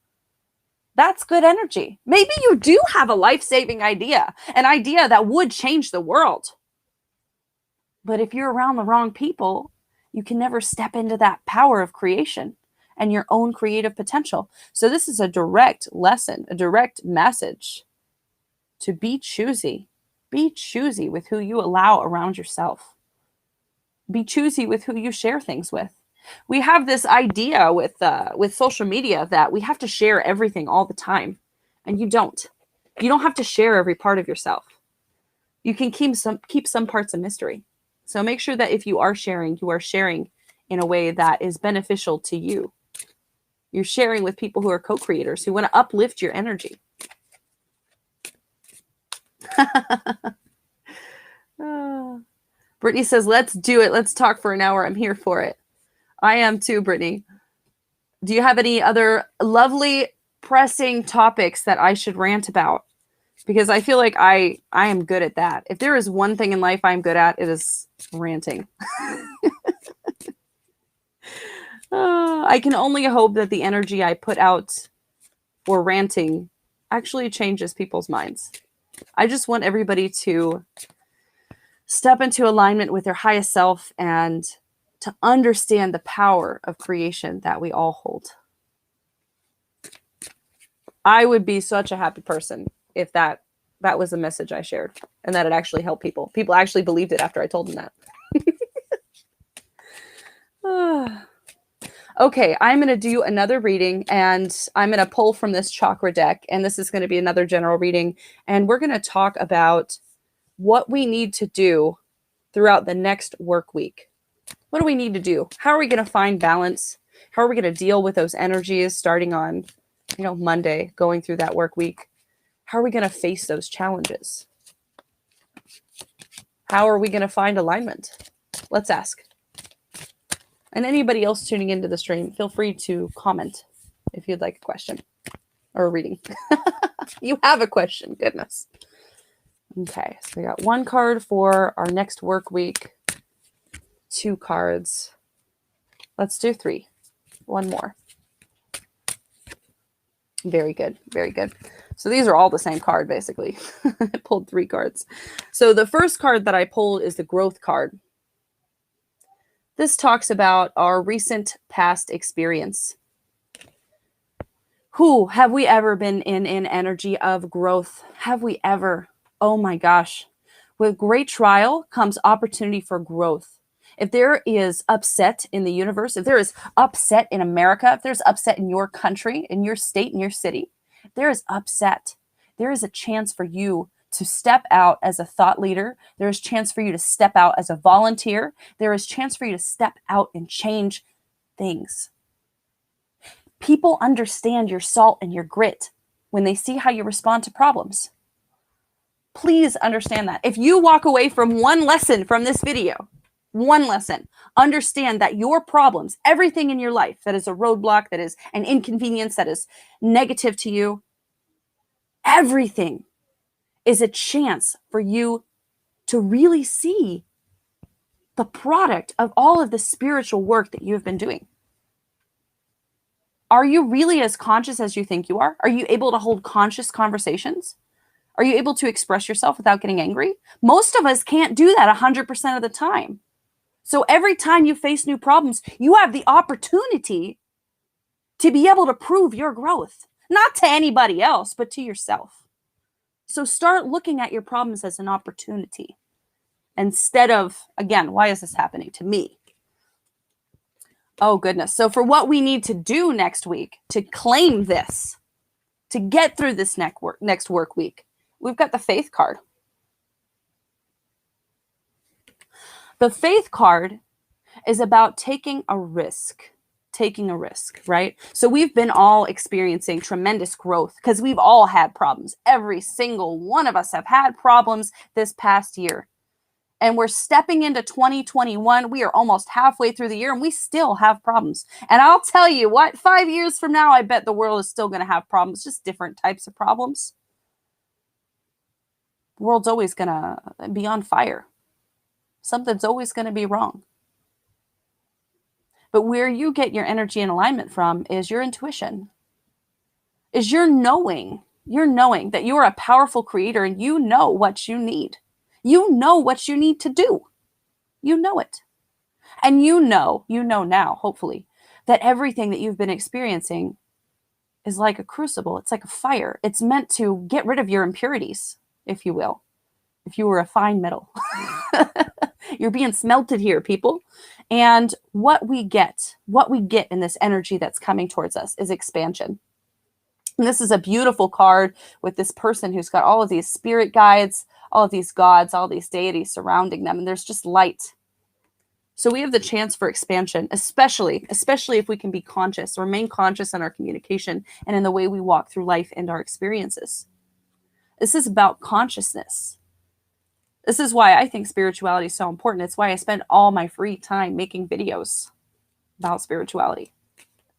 Speaker 1: that's good energy. Maybe you do have a life-saving idea, an idea that would change the world. But if you're around the wrong people, you can never step into that power of creation and your own creative potential. So this is a direct lesson, a direct message to be choosy. Be choosy with who you allow around yourself. Be choosy with who you share things with. We have this idea with social media that we have to share everything all the time. And you don't. You don't have to share every part of yourself. You can keep some parts a mystery. So make sure that if you are sharing in a way that is beneficial to you. You're sharing with people who are co-creators, who want to uplift your energy. Brittany says, let's do it. Let's talk for an hour. I'm here for it. I am too, Brittany. Do you have any other lovely pressing topics that I should rant about? Because I feel like I am good at that. If there is one thing in life I'm good at, it is ranting. I can only hope that the energy I put out for ranting actually changes people's minds. I just want everybody to step into alignment with their highest self and to understand the power of creation that we all hold. I would be such a happy person if that was the message I shared and that it actually helped people. People actually believed it after I told them that. Okay, I'm going to do another reading and I'm going to pull from this chakra deck, and this is going to be another general reading, and we're going to talk about what we need to do throughout the next work week. What do we need to do? How are we going to find balance? How are we going to deal with those energies starting on, Monday, going through that work week? How are we going to face those challenges? How are we going to find alignment? Let's ask. And anybody else tuning into the stream, feel free to comment if you'd like a question or a reading. You have a question, goodness. Okay, so we got one card for our next work week, 2 cards. Let's do 3. One more. Very good, very good. So these are all the same card, basically. I pulled 3 cards. So the first card that I pulled is the growth card. This talks about our recent past experience. Who have we ever been in an energy of growth? Have we ever? Oh my gosh. With great trial comes opportunity for growth. If there is upset in the universe, if there is upset in America, if there's upset in your country, in your state, in your city, if there is upset, there is a chance for you to step out as a thought leader. There is a chance for you to step out as a volunteer. There is a chance for you to step out and change things. People understand your salt and your grit when they see how you respond to problems. Please understand that. If you walk away from one lesson from this video, one lesson, understand that your problems, everything in your life that is a roadblock, that is an inconvenience, that is negative to you, everything is a chance for you to really see the product of all of the spiritual work that you've been doing. Are you really as conscious as you think you are? Are you able to hold conscious conversations? Are you able to express yourself without getting angry? Most of us can't do that 100% of the time. So every time you face new problems, you have the opportunity to be able to prove your growth, not to anybody else, but to yourself. So start looking at your problems as an opportunity instead of, again, why is this happening to me? Oh, goodness. So for what we need to do next week to claim this, to get through this next work week, we've got the Faith card. The Faith card is about taking a risk, right? So we've been all experiencing tremendous growth because we've all had problems. Every single one of us have had problems this past year. And we're stepping into 2021. We are almost halfway through the year and we still have problems. And I'll tell you what, 5 years from now, I bet the world is still going to have problems, just different types of problems. The world's always going to be on fire. Something's always going to be wrong. But where you get your energy and alignment from is your intuition, is your knowing that you're a powerful creator and you know what you need. You know what you need to do. You know it. And you know now, hopefully, that everything that you've been experiencing is like a crucible. It's like a fire. It's meant to get rid of your impurities, if you will. If you were a fine metal. You're being smelted here, people. And what we get in this energy that's coming towards us is expansion. And this is a beautiful card with this person who's got all of these spirit guides, all of these gods, all these deities surrounding them, and there's just light. So we have the chance for expansion, especially if we can be conscious, remain conscious in our communication and in the way we walk through life and our experiences. This is about consciousness. This is why I think spirituality is so important. It's why I spend all my free time making videos about spirituality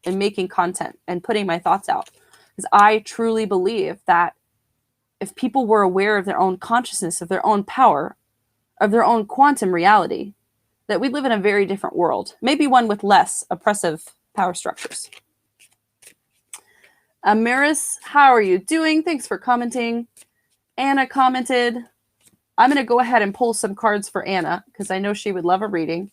Speaker 1: and making content and putting my thoughts out. Because I truly believe that if people were aware of their own consciousness, of their own power, of their own quantum reality, that we live in a very different world, maybe one with less oppressive power structures. Ameris, how are you doing? Thanks for commenting. Anna commented. I'm going to go ahead and pull some cards for Anna because I know she would love a reading.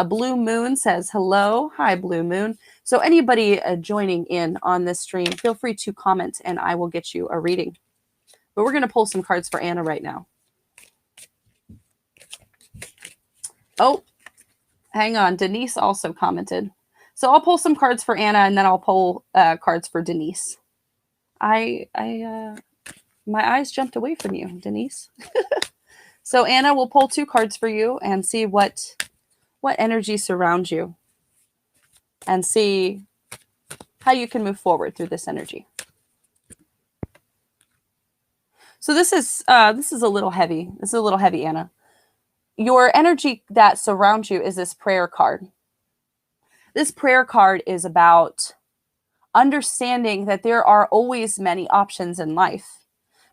Speaker 1: Blue Moon says hello. Hi, Blue Moon. So anybody joining in on this stream, feel free to comment and I will get you a reading. But we're going to pull some cards for Anna right now. Oh, hang on. Denise also commented. So I'll pull some cards for Anna and then I'll pull cards for Denise. My eyes jumped away from you, Denise. So Anna will pull 2 cards for you and see what energy surrounds you and see how you can move forward through this energy. So this is a little heavy. This is a little heavy, Anna. Your energy that surrounds you is this prayer card. This prayer card is about understanding that there are always many options in life,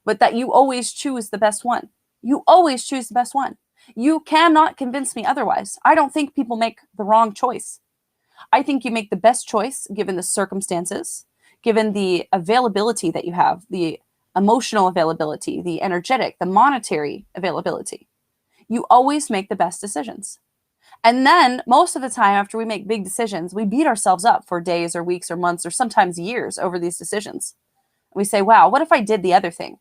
Speaker 1: but that you always choose the best one. You always choose the best one. You cannot convince me otherwise. I don't think people make the wrong choice. I think you make the best choice given the circumstances, given the availability that you have, the emotional availability, the energetic, the monetary availability. You always make the best decisions. And then most of the time after we make big decisions, we beat ourselves up for days or weeks or months or sometimes years over these decisions. We say, wow, what if I did the other thing?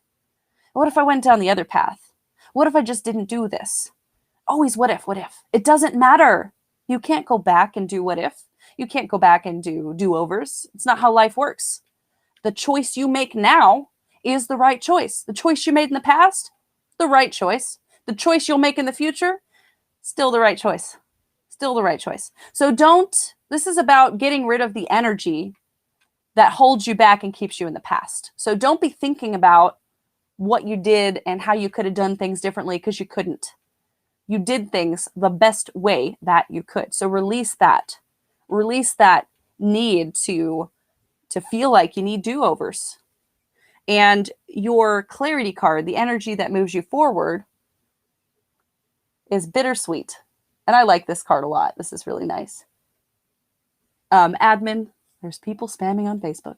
Speaker 1: What if I went down the other path? What if I just didn't do this? Always what if? It doesn't matter. You can't go back and do what if. You can't go back and do do-overs. It's not how life works. The choice you make now is the right choice. The choice you made in the past, the right choice. The choice you'll make in the future, still the right choice. Still the right choice. So this is about getting rid of the energy that holds you back and keeps you in the past. So don't be thinking about what you did and how you could have done things differently because you couldn't. You did things the best way that you could. So release that. Release that need to feel like you need do-overs. And your clarity card, the energy that moves you forward, is bittersweet. And I like this card a lot. This is really nice. Admin, there's people spamming on Facebook.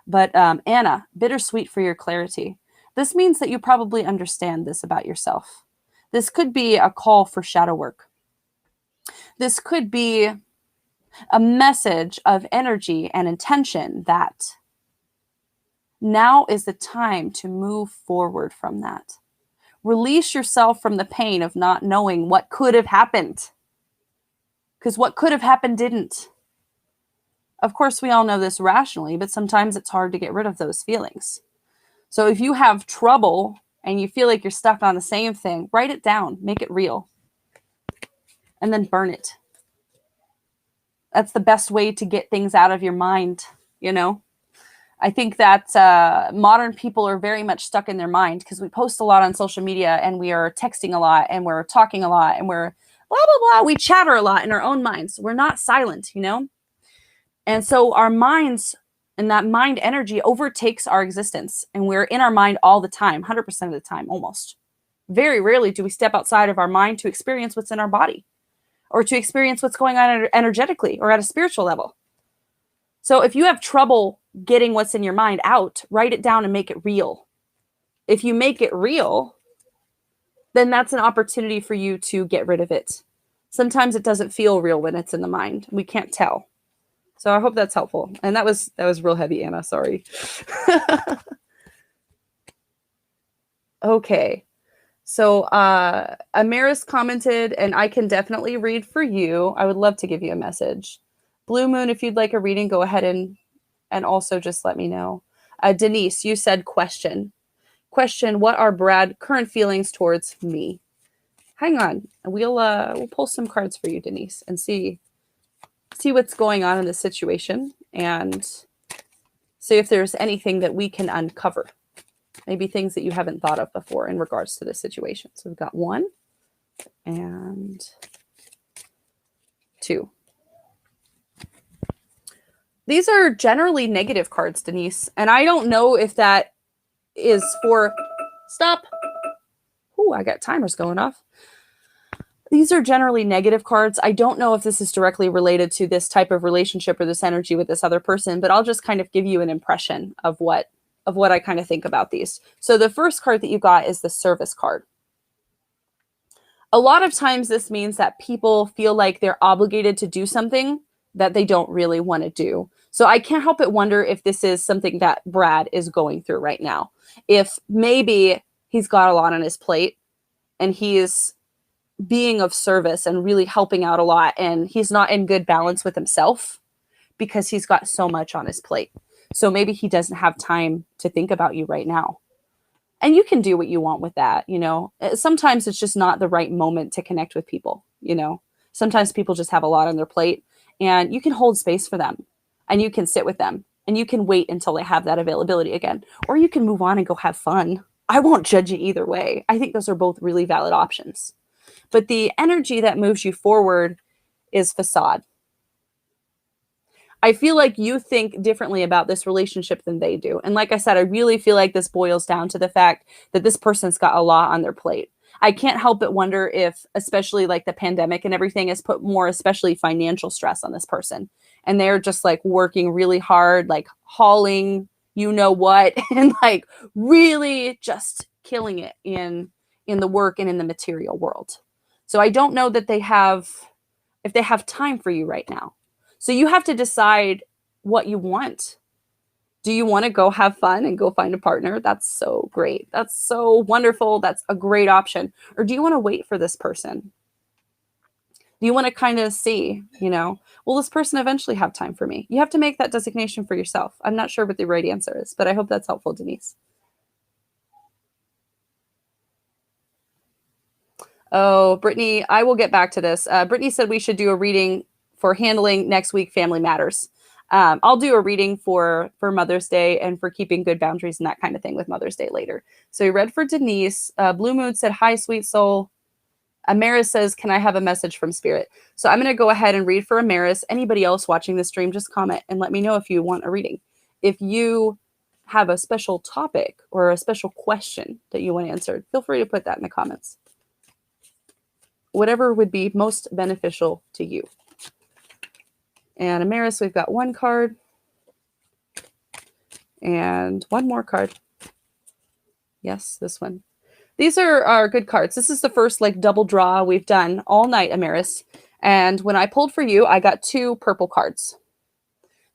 Speaker 1: But Anna, bittersweet for your clarity. This means that you probably understand this about yourself. This could be a call for shadow work. This could be a message of energy and intention that now is the time to move forward from that. Release yourself from the pain of not knowing what could have happened. Because what could have happened didn't. Of course, we all know this rationally, but sometimes it's hard to get rid of those feelings. So if you have trouble and you feel like you're stuck on the same thing, write it down, make it real, and then burn it. That's the best way to get things out of your mind, you know? I think that modern people are very much stuck in their mind because we post a lot on social media and we are texting a lot and we're talking a lot and we're blah, blah, blah. We chatter a lot in our own minds. We're not silent, you know? And so our minds and that mind energy overtakes our existence. And we're in our mind all the time, 100% of the time, almost. Very rarely do we step outside of our mind to experience what's in our body or to experience what's going on energetically or at a spiritual level. So if you have trouble getting what's in your mind out, write it down and make it real. If you make it real, then that's an opportunity for you to get rid of it. Sometimes it doesn't feel real when it's in the mind. We can't tell. So I hope that's helpful. And that was real heavy, Anna. Sorry. Okay. So Ameris commented, and I can definitely read for you. I would love to give you a message. Blue Moon, if you'd like a reading, go ahead and also just let me know. Denise, you said question. Question, what are Brad's current feelings towards me? Hang on. We'll pull some cards for you, Denise, and see what's going on in the situation and see if there's anything that we can uncover. Maybe things that you haven't thought of before in regards to this situation. So we've got 1 and 2. These are generally negative cards, Denise. And I don't know if that is for... Stop. Ooh, I got timers going off. These are generally negative cards. I don't know if this is directly related to this type of relationship or this energy with this other person, but I'll just kind of give you an impression of what I kind of think about these. So the first card that you got is the service card. A lot of times this means that people feel like they're obligated to do something that they don't really want to do. So I can't help but wonder if this is something that Brad is going through right now. If maybe he's got a lot on his plate and he's being of service and really helping out a lot, and he's not in good balance with himself because he's got so much on his plate. So maybe he doesn't have time to think about you right now. And you can do what you want with that, you know. Sometimes it's just not the right moment to connect with people, you know. Sometimes people just have a lot on their plate, and you can hold space for them, and you can sit with them, and you can wait until they have that availability again. Or you can move on and go have fun. I won't judge you either way. I think those are both really valid options. But the energy that moves you forward is facade. I feel like you think differently about this relationship than they do. And like I said, I really feel like this boils down to the fact that this person's got a lot on their plate. I can't help but wonder if, especially like the pandemic and everything, has put more, especially financial stress on this person. And they're just like working really hard, like hauling, you know what, and like really just killing it in the work and in the material world. So I don't know that if they have time for you right now. So you have to decide what you want. Do you want to go have fun and go find a partner? That's so great. That's so wonderful. That's a great option. Or do you want to wait for this person? Do you want to kind of see, you know, will this person eventually have time for me? You have to make that designation for yourself. I'm not sure what the right answer is, but I hope that's helpful, Denise. Oh, Brittany, I will get back to this. Brittany said we should do a reading for handling next week family matters. I'll do a reading for Mother's Day and for keeping good boundaries and that kind of thing with Mother's Day later. So we read for Denise. Blue Moon said, hi, sweet soul. Ameris says, can I have a message from Spirit? So I'm going to go ahead and read for Ameris. Anybody else watching the stream, just comment and let me know if you want a reading. If you have a special topic or a special question that you want answered, feel free to put that in the comments. Whatever would be most beneficial to you. And Ameris, we've got one card and one more card. Yes, this one. These are good cards. This is the first like double draw we've done all night, Ameris. And when I pulled for you, I got 2 purple cards.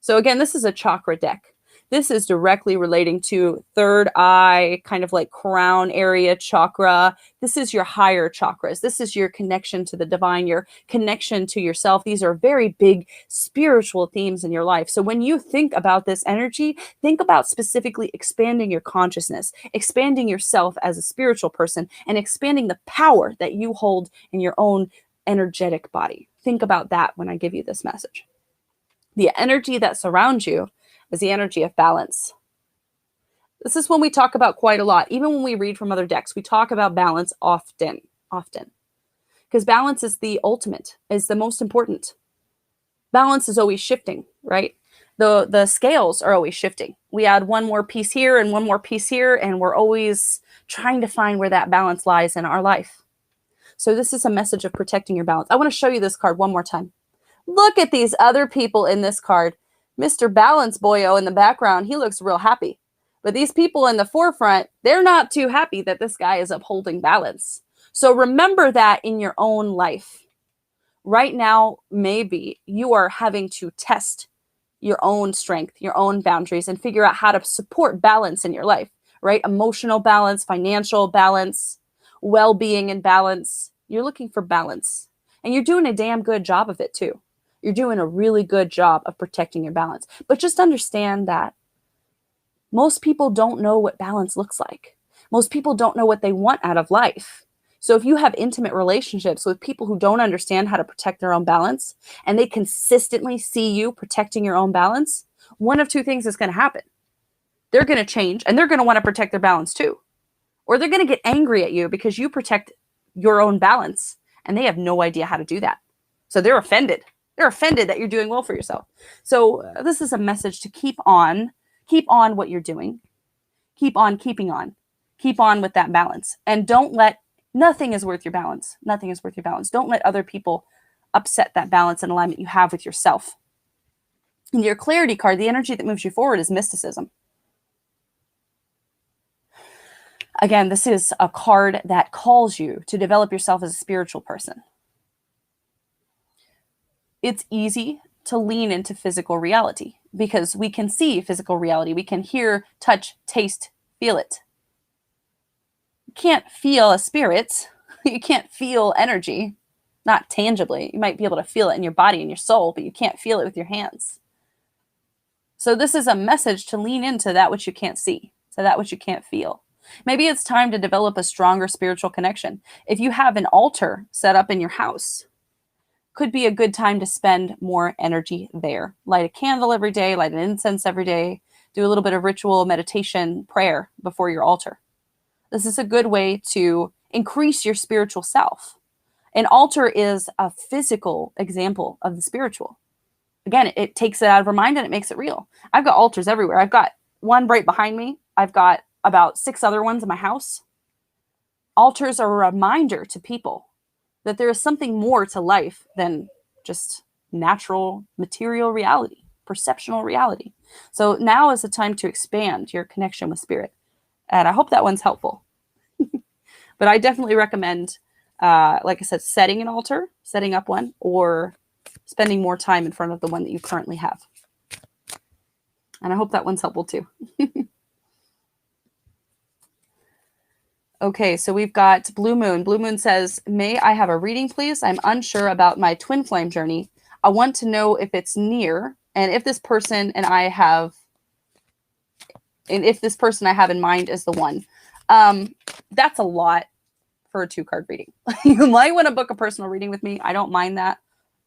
Speaker 1: So again, this is a chakra deck. This is directly relating to third eye, kind of like crown area chakra. This is your higher chakras. This is your connection to the divine, your connection to yourself. These are very big spiritual themes in your life. So when you think about this energy, think about specifically expanding your consciousness, expanding yourself as a spiritual person, and expanding the power that you hold in your own energetic body. Think about that when I give you this message. The energy that surrounds you is the energy of balance. This is one we talk about quite a lot. Even when we read from other decks, we talk about balance often. Because balance is the ultimate, is the most important. Balance is always shifting, right? The scales are always shifting. We add one more piece here and one more piece here, and we're always trying to find where that balance lies in our life. So this is a message of protecting your balance. I want to show you this card one more time. Look at these other people in this card. Mr. Balance Boyo in the background, he looks real happy. But these people in the forefront, they're not too happy that this guy is upholding balance. So remember that in your own life. Right now, maybe you are having to test your own strength, your own boundaries, and figure out how to support balance in your life, right? Emotional balance, financial balance, well-being and balance. You're looking for balance. And you're doing a damn good job of it too. You're doing a really good job of protecting your balance. But just understand that most people don't know what balance looks like. Most people don't know what they want out of life. So if you have intimate relationships with people who don't understand how to protect their own balance, and they consistently see you protecting your own balance, one of 2 things is going to happen. They're going to change, and they're going to want to protect their balance too. Or they're going to get angry at you because you protect your own balance, and they have no idea how to do that. So they're offended. They're offended that you're doing well for yourself. So this is a message to keep on what you're doing. Keep on keeping on. Keep on with that balance. And don't let, nothing is worth your balance. Nothing is worth your balance. Don't let other people upset that balance and alignment you have with yourself. In your clarity card, the energy that moves you forward is mysticism. Again, this is a card that calls you to develop yourself as a spiritual person. It's easy to lean into physical reality because we can see physical reality. We can hear, touch, taste, feel it. You can't feel a spirit. You can't feel energy, not tangibly. You might be able to feel it in your body and your soul, but you can't feel it with your hands. So this is a message to lean into that which you can't see, to that which you can't feel. Maybe it's time to develop a stronger spiritual connection. If you have an altar set up in your house, could be a good time to spend more energy there. Light a candle every day, light an incense every day, do a little bit of ritual, meditation, prayer before your altar. This is a good way to increase your spiritual self. An altar is a physical example of the spiritual. Again, it takes it out of our mind and it makes it real. I've got altars everywhere. I've got one right behind me. I've got about 6 other ones in my house. Altars are a reminder to people that there is something more to life than just natural material reality, perceptual reality. So now is the time to expand your connection with spirit. And I hope that one's helpful. But I definitely recommend, like I said, setting an altar, setting up one, or spending more time in front of the one that you currently have. And I hope that one's helpful too. Okay, so we've got Blue Moon. Blue Moon says, may I have a reading, please? I'm unsure about my twin flame journey. I want to know if it's near and if this person I have in mind is the one. That's a lot for a 2-card reading. You might want to book a personal reading with me. I don't mind that.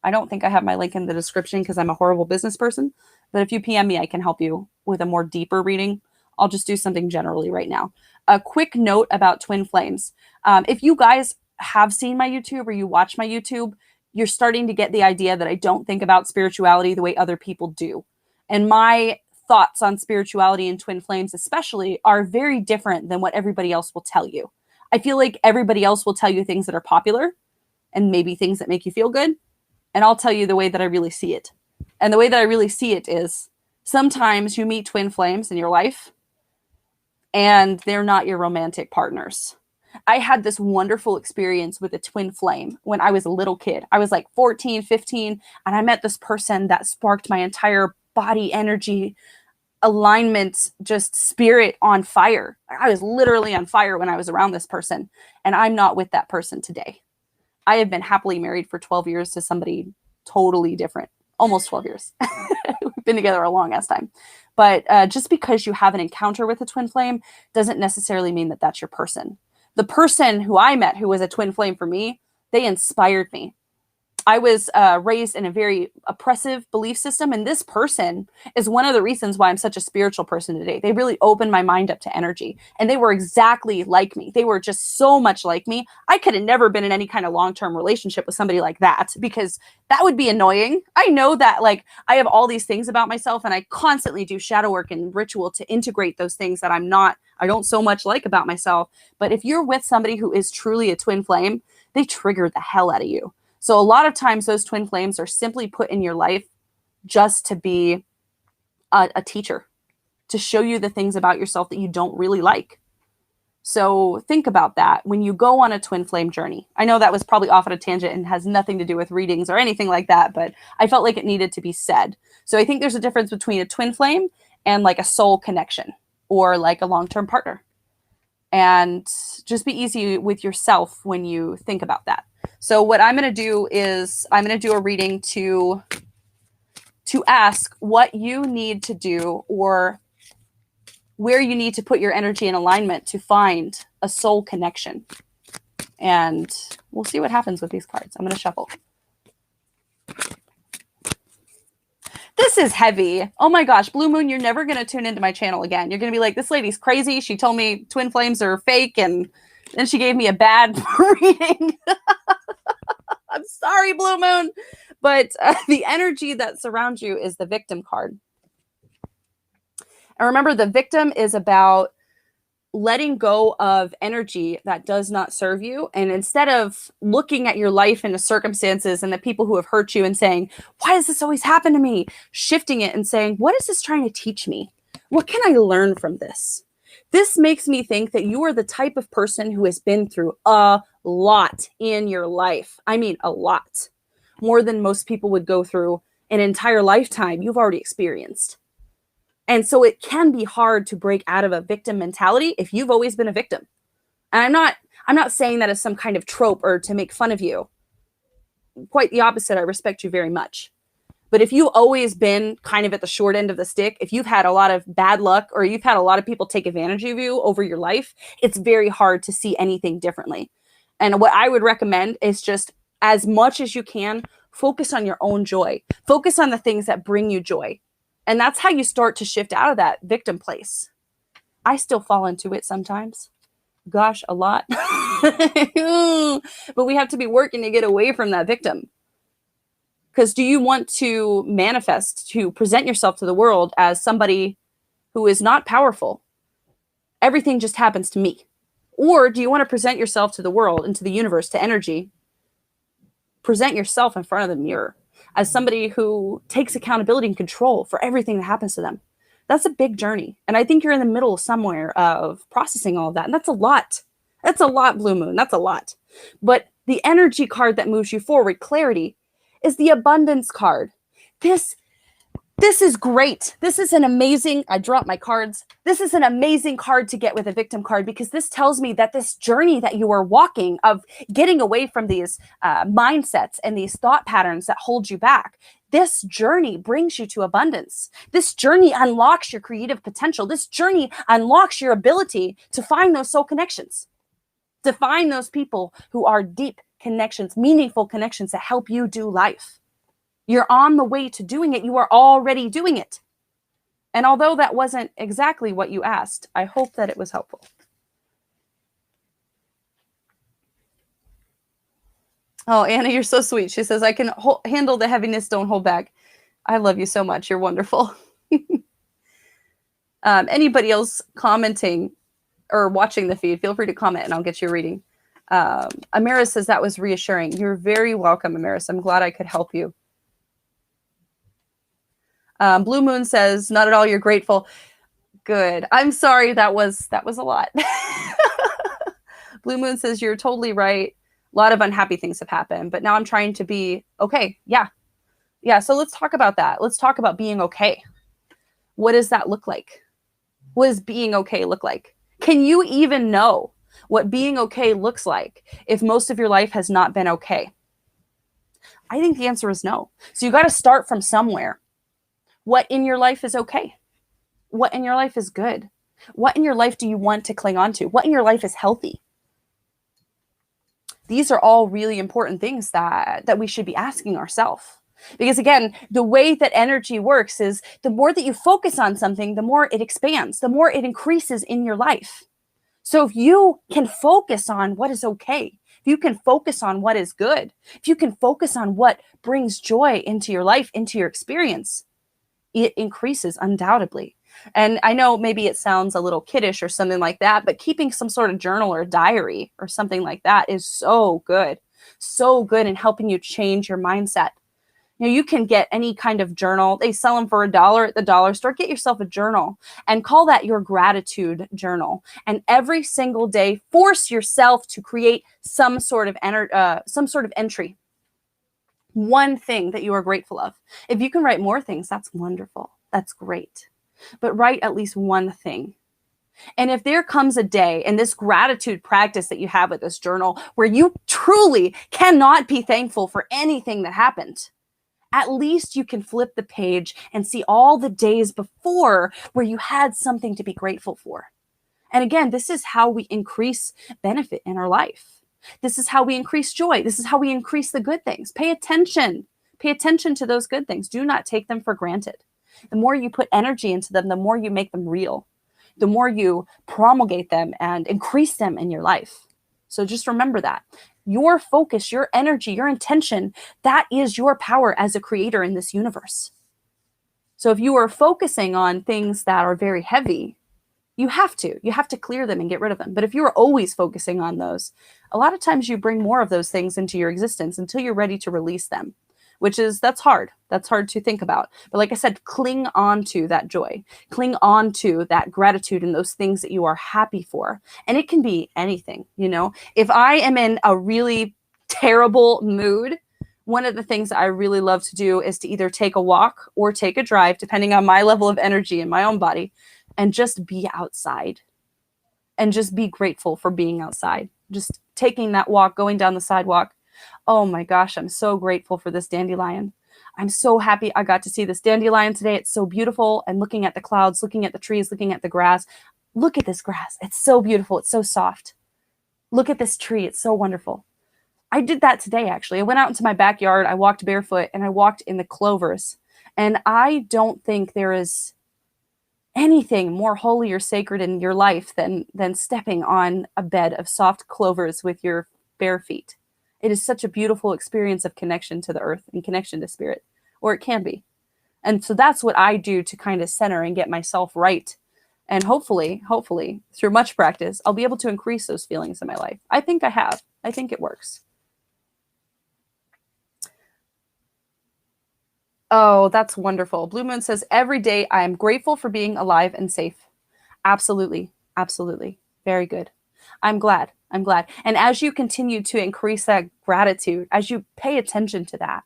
Speaker 1: I don't think I have my link in the description because I'm a horrible business person. But if you PM me, I can help you with a more deeper reading. I'll just do something generally right now. A quick note about twin flames. If you guys have seen my YouTube or you watch my YouTube, you're starting to get the idea that I don't think about spirituality the way other people do. And my thoughts on spirituality and twin flames especially are very different than what everybody else will tell you. I feel like everybody else will tell you things that are popular and maybe things that make you feel good. And I'll tell you the way that I really see it. And the way that I really see it is sometimes you meet twin flames in your life and they're not your romantic partners. I had this wonderful experience with a twin flame when I was a little kid. I was like 14, 15, and I met this person that sparked my entire body energy, alignment, just spirit on fire. I was literally on fire when I was around this person, and I'm not with that person today. I have been happily married for 12 years to somebody totally different, almost 12 years. We've been together a long ass time. But just because you have an encounter with a twin flame doesn't necessarily mean that that's your person. The person who I met who was a twin flame for me, they inspired me. I was raised in a very oppressive belief system, and this person is one of the reasons why I'm such a spiritual person today. They really opened my mind up to energy, and they were exactly like me. They were just so much like me. I could have never been in any kind of long-term relationship with somebody like that because that would be annoying. I know that like I have all these things about myself, and I constantly do shadow work and ritual to integrate those things that I don't so much like about myself. But if you're with somebody who is truly a twin flame, they trigger the hell out of you. So a lot of times those twin flames are simply put in your life just to be a teacher, to show you the things about yourself that you don't really like. So think about that when you go on a twin flame journey. I know that was probably off on a tangent and has nothing to do with readings or anything like that, but I felt like it needed to be said. So I think there's a difference between a twin flame and like a soul connection or like a long-term partner. And just be easy with yourself when you think about that. So what I'm going to do is I'm going to do a reading to ask what you need to do or where you need to put your energy in alignment to find a soul connection. And we'll see what happens with these cards. I'm going to shuffle. This is heavy. Oh my gosh, Blue Moon, you're never going to tune into my channel again. You're going to be like, this lady's crazy. She told me twin flames are fake and then she gave me a bad reading. I'm sorry, Blue Moon. But the energy that surrounds you is the victim card. And remember, the victim is about letting go of energy that does not serve you. And instead of looking at your life and the circumstances and the people who have hurt you and saying, why does this always happen to me? Shifting it and saying, what is this trying to teach me? What can I learn from this? This makes me think that you are the type of person who has been through a lot in your life. I mean, a lot. More than most people would go through an entire lifetime you've already experienced. And so it can be hard to break out of a victim mentality if you've always been a victim. And I'm not saying that as some kind of trope or to make fun of you. Quite the opposite. I respect you very much. But if you've always been kind of at the short end of the stick, if you've had a lot of bad luck or you've had a lot of people take advantage of you over your life, it's very hard to see anything differently. And what I would recommend is just as much as you can, focus on your own joy. Focus on the things that bring you joy. And that's how you start to shift out of that victim place. I still fall into it sometimes. Gosh, a lot. But we have to be working to get away from that victim. Because do you want to manifest, to present yourself to the world as somebody who is not powerful? Everything just happens to me. Or do you want to present yourself to the world and to the universe, to energy? Present yourself in front of the mirror as somebody who takes accountability and control for everything that happens to them. That's a big journey. And I think you're in the middle somewhere of processing all of that. And that's a lot. That's a lot, Blue Moon. That's a lot. But the energy card that moves you forward, clarity, is the abundance card. This is great. This is an amazing, I dropped my cards. This is an amazing card to get with a victim card because this tells me that this journey that you are walking of getting away from these mindsets and these thought patterns that hold you back, this journey brings you to abundance. This journey unlocks your creative potential. This journey unlocks your ability to find those soul connections, to find those people who are deep connections, meaningful connections that help you do life. You're on the way to doing it. You are already doing it. And although that wasn't exactly what you asked, I hope that it was helpful. Oh, Anna, you're so sweet. She says, I can handle the heaviness. Don't hold back. I love you so much. You're wonderful. Anybody else commenting or watching the feed, feel free to comment and I'll get you a reading. Ameris says that was reassuring. You're very welcome, Ameris. I'm glad I could help you. Blue Moon says, not at all, you're grateful. Good. I'm sorry, that was a lot. Blue Moon says, you're totally right. A lot of unhappy things have happened, but now I'm trying to be okay. Yeah. So let's talk about that. Let's talk about being okay. What does that look like? What does being okay look like? Can you even know what being okay looks like if most of your life has not been okay? I think the answer is no. So you got to start from somewhere. What in your life is okay? What in your life is good? What in your life do you want to cling on to? What in your life is healthy? These are all really important things that we should be asking ourselves. Because again, the way that energy works is the more that you focus on something, the more it expands, the more it increases in your life. So if you can focus on what is okay, if you can focus on what is good, if you can focus on what brings joy into your life, into your experience, it increases undoubtedly. And I know maybe it sounds a little kiddish or something like that, but keeping some sort of journal or diary or something like that is so good in helping you change your mindset. You know, you can get any kind of journal. They sell them for $1 at the dollar store. Get yourself a journal and call that your gratitude journal. And every single day, force yourself to create some sort of entry. One thing that you are grateful of. If you can write more things, that's wonderful. That's great. But write at least one thing. And if there comes a day in this gratitude practice that you have with this journal where you truly cannot be thankful for anything that happened, at least you can flip the page and see all the days before where you had something to be grateful for. And again, this is how we increase benefit in our life. This is how we increase joy. This is how we increase the good things. Pay attention. Pay attention to those good things. Do not take them for granted. The more you put energy into them, the more you make them real. The more you promulgate them and increase them in your life. So just remember that. Your focus, your energy, your intention, that is your power as a creator in this universe. So if you are focusing on things that are very heavy, you have to clear them and get rid of them. But if you are always focusing on those, a lot of times you bring more of those things into your existence until you're ready to release them, that's hard. That's hard to think about. But like I said, cling on to that joy, cling on to that gratitude and those things that you are happy for. And it can be anything, you know. If I am in a really terrible mood, one of the things that I really love to do is to either take a walk or take a drive, depending on my level of energy in my own body, and just be outside and just be grateful for being outside. Just taking that walk, going down the sidewalk. Oh my gosh, I'm so grateful for this dandelion. I'm so happy I got to see this dandelion today. It's so beautiful. And looking at the clouds, looking at the trees, looking at the grass. Look at this grass. It's so beautiful. It's so soft. Look at this tree. It's so wonderful. I did that today, actually. I went out into my backyard. I walked barefoot and I walked in the clovers. And I don't think there is anything more holy or sacred in your life than stepping on a bed of soft clovers with your bare feet. It is such a beautiful experience of connection to the earth and connection to spirit, or it can be. And so that's what I do to kind of center and get myself right. And hopefully, through much practice, I'll be able to increase those feelings in my life. I think I have. I think it works. Oh, that's wonderful. Blue Moon says, every day I am grateful for being alive and safe. Absolutely. Absolutely. Very good. I'm glad. And as you continue to increase that gratitude, as you pay attention to that,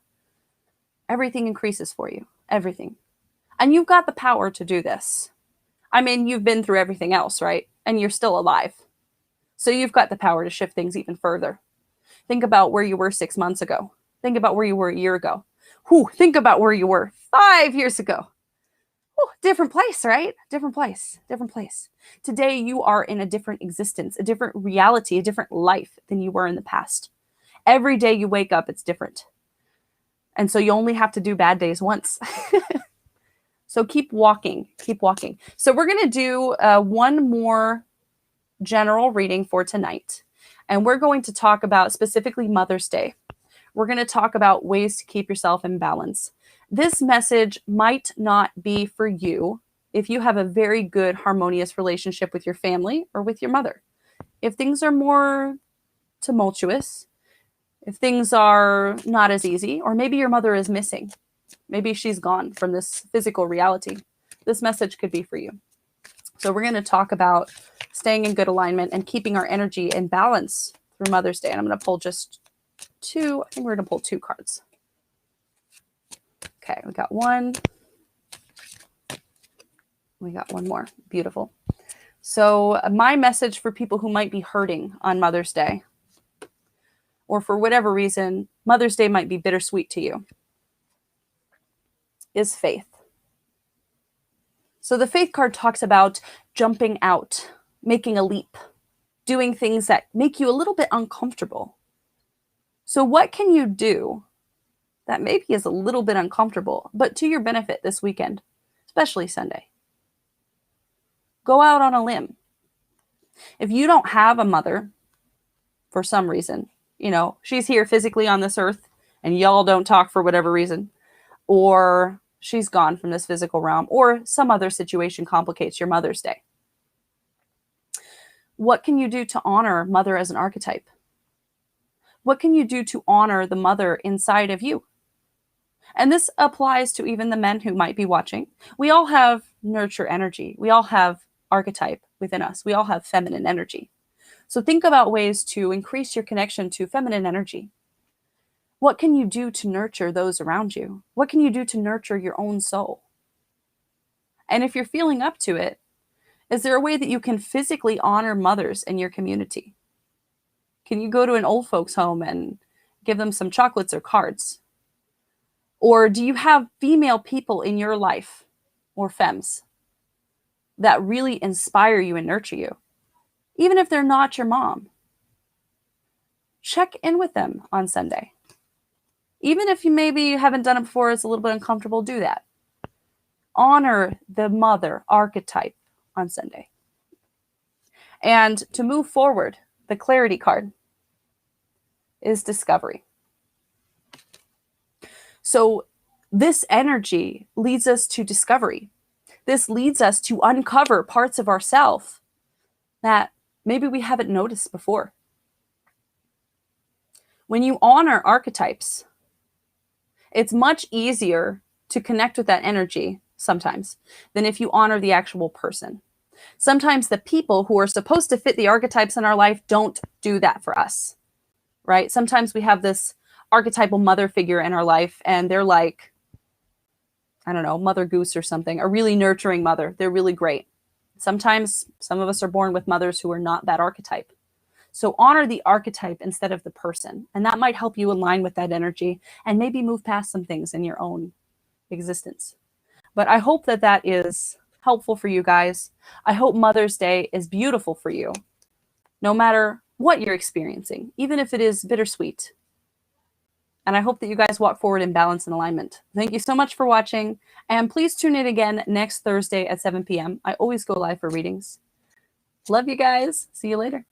Speaker 1: everything increases for you. Everything. And you've got the power to do this. I mean, you've been through everything else, right? And you're still alive. So you've got the power to shift things even further. Think about where you were 6 months ago. Think about where you were a year ago. Think about where you were 5 years ago. Different place, right? Different place. Today, you are in a different existence, a different reality, a different life than you were in the past. Every day you wake up, it's different. And so you only have to do bad days once. So keep walking, keep walking. So we're going to do one more general reading for tonight. And we're going to talk about specifically Mother's Day. We're going to talk about ways to keep yourself in balance. This message might not be for you if you have a very good, harmonious relationship with your family or with your mother. If things are more tumultuous, if things are not as easy, or maybe your mother is missing, maybe she's gone from this physical reality, this message could be for you. So we're going to talk about staying in good alignment and keeping our energy in balance through Mother's Day. And I'm going to pull just two. I think we're going to pull 2 cards. Okay, we got one. We got one more. Beautiful. So my message for people who might be hurting on Mother's Day, or for whatever reason, Mother's Day might be bittersweet to you, is faith. So the faith card talks about jumping out, making a leap, doing things that make you a little bit uncomfortable. So what can you do that maybe is a little bit uncomfortable, but to your benefit this weekend, especially Sunday? Go out on a limb. If you don't have a mother for some reason, you know, she's here physically on this earth and y'all don't talk for whatever reason, or she's gone from this physical realm, or some other situation complicates your Mother's Day. What can you do to honor mother as an archetype? What can you do to honor the mother inside of you? And this applies to even the men who might be watching. We all have nurture energy. We all have archetype within us. We all have feminine energy. So think about ways to increase your connection to feminine energy. What can you do to nurture those around you? What can you do to nurture your own soul? And if you're feeling up to it, is there a way that you can physically honor mothers in your community? Can you go to an old folks home and give them some chocolates or cards? Or do you have female people in your life, or femmes, that really inspire you and nurture you? Even if they're not your mom, check in with them on Sunday. Even if you maybe haven't done it before, it's a little bit uncomfortable, do that. Honor the mother archetype on Sunday. And to move forward, the clarity card is discovery. So this energy leads us to discovery. This leads us to uncover parts of ourselves that maybe we haven't noticed before. When you honor archetypes, it's much easier to connect with that energy sometimes than if you honor the actual person. Sometimes the people who are supposed to fit the archetypes in our life don't do that for us, right? Sometimes we have this archetypal mother figure in our life and they're like, I don't know, Mother Goose or something, a really nurturing mother. They're really great. Sometimes some of us are born with mothers who are not that archetype. So honor the archetype instead of the person. And that might help you align with that energy and maybe move past some things in your own existence. But I hope that that is helpful for you guys. I hope Mother's Day is beautiful for you, no matter what you're experiencing, even if it is bittersweet. And I hope that you guys walk forward in balance and alignment. Thank you so much for watching. And please tune in again next Thursday at 7 p.m. I always go live for readings. Love you guys. See you later.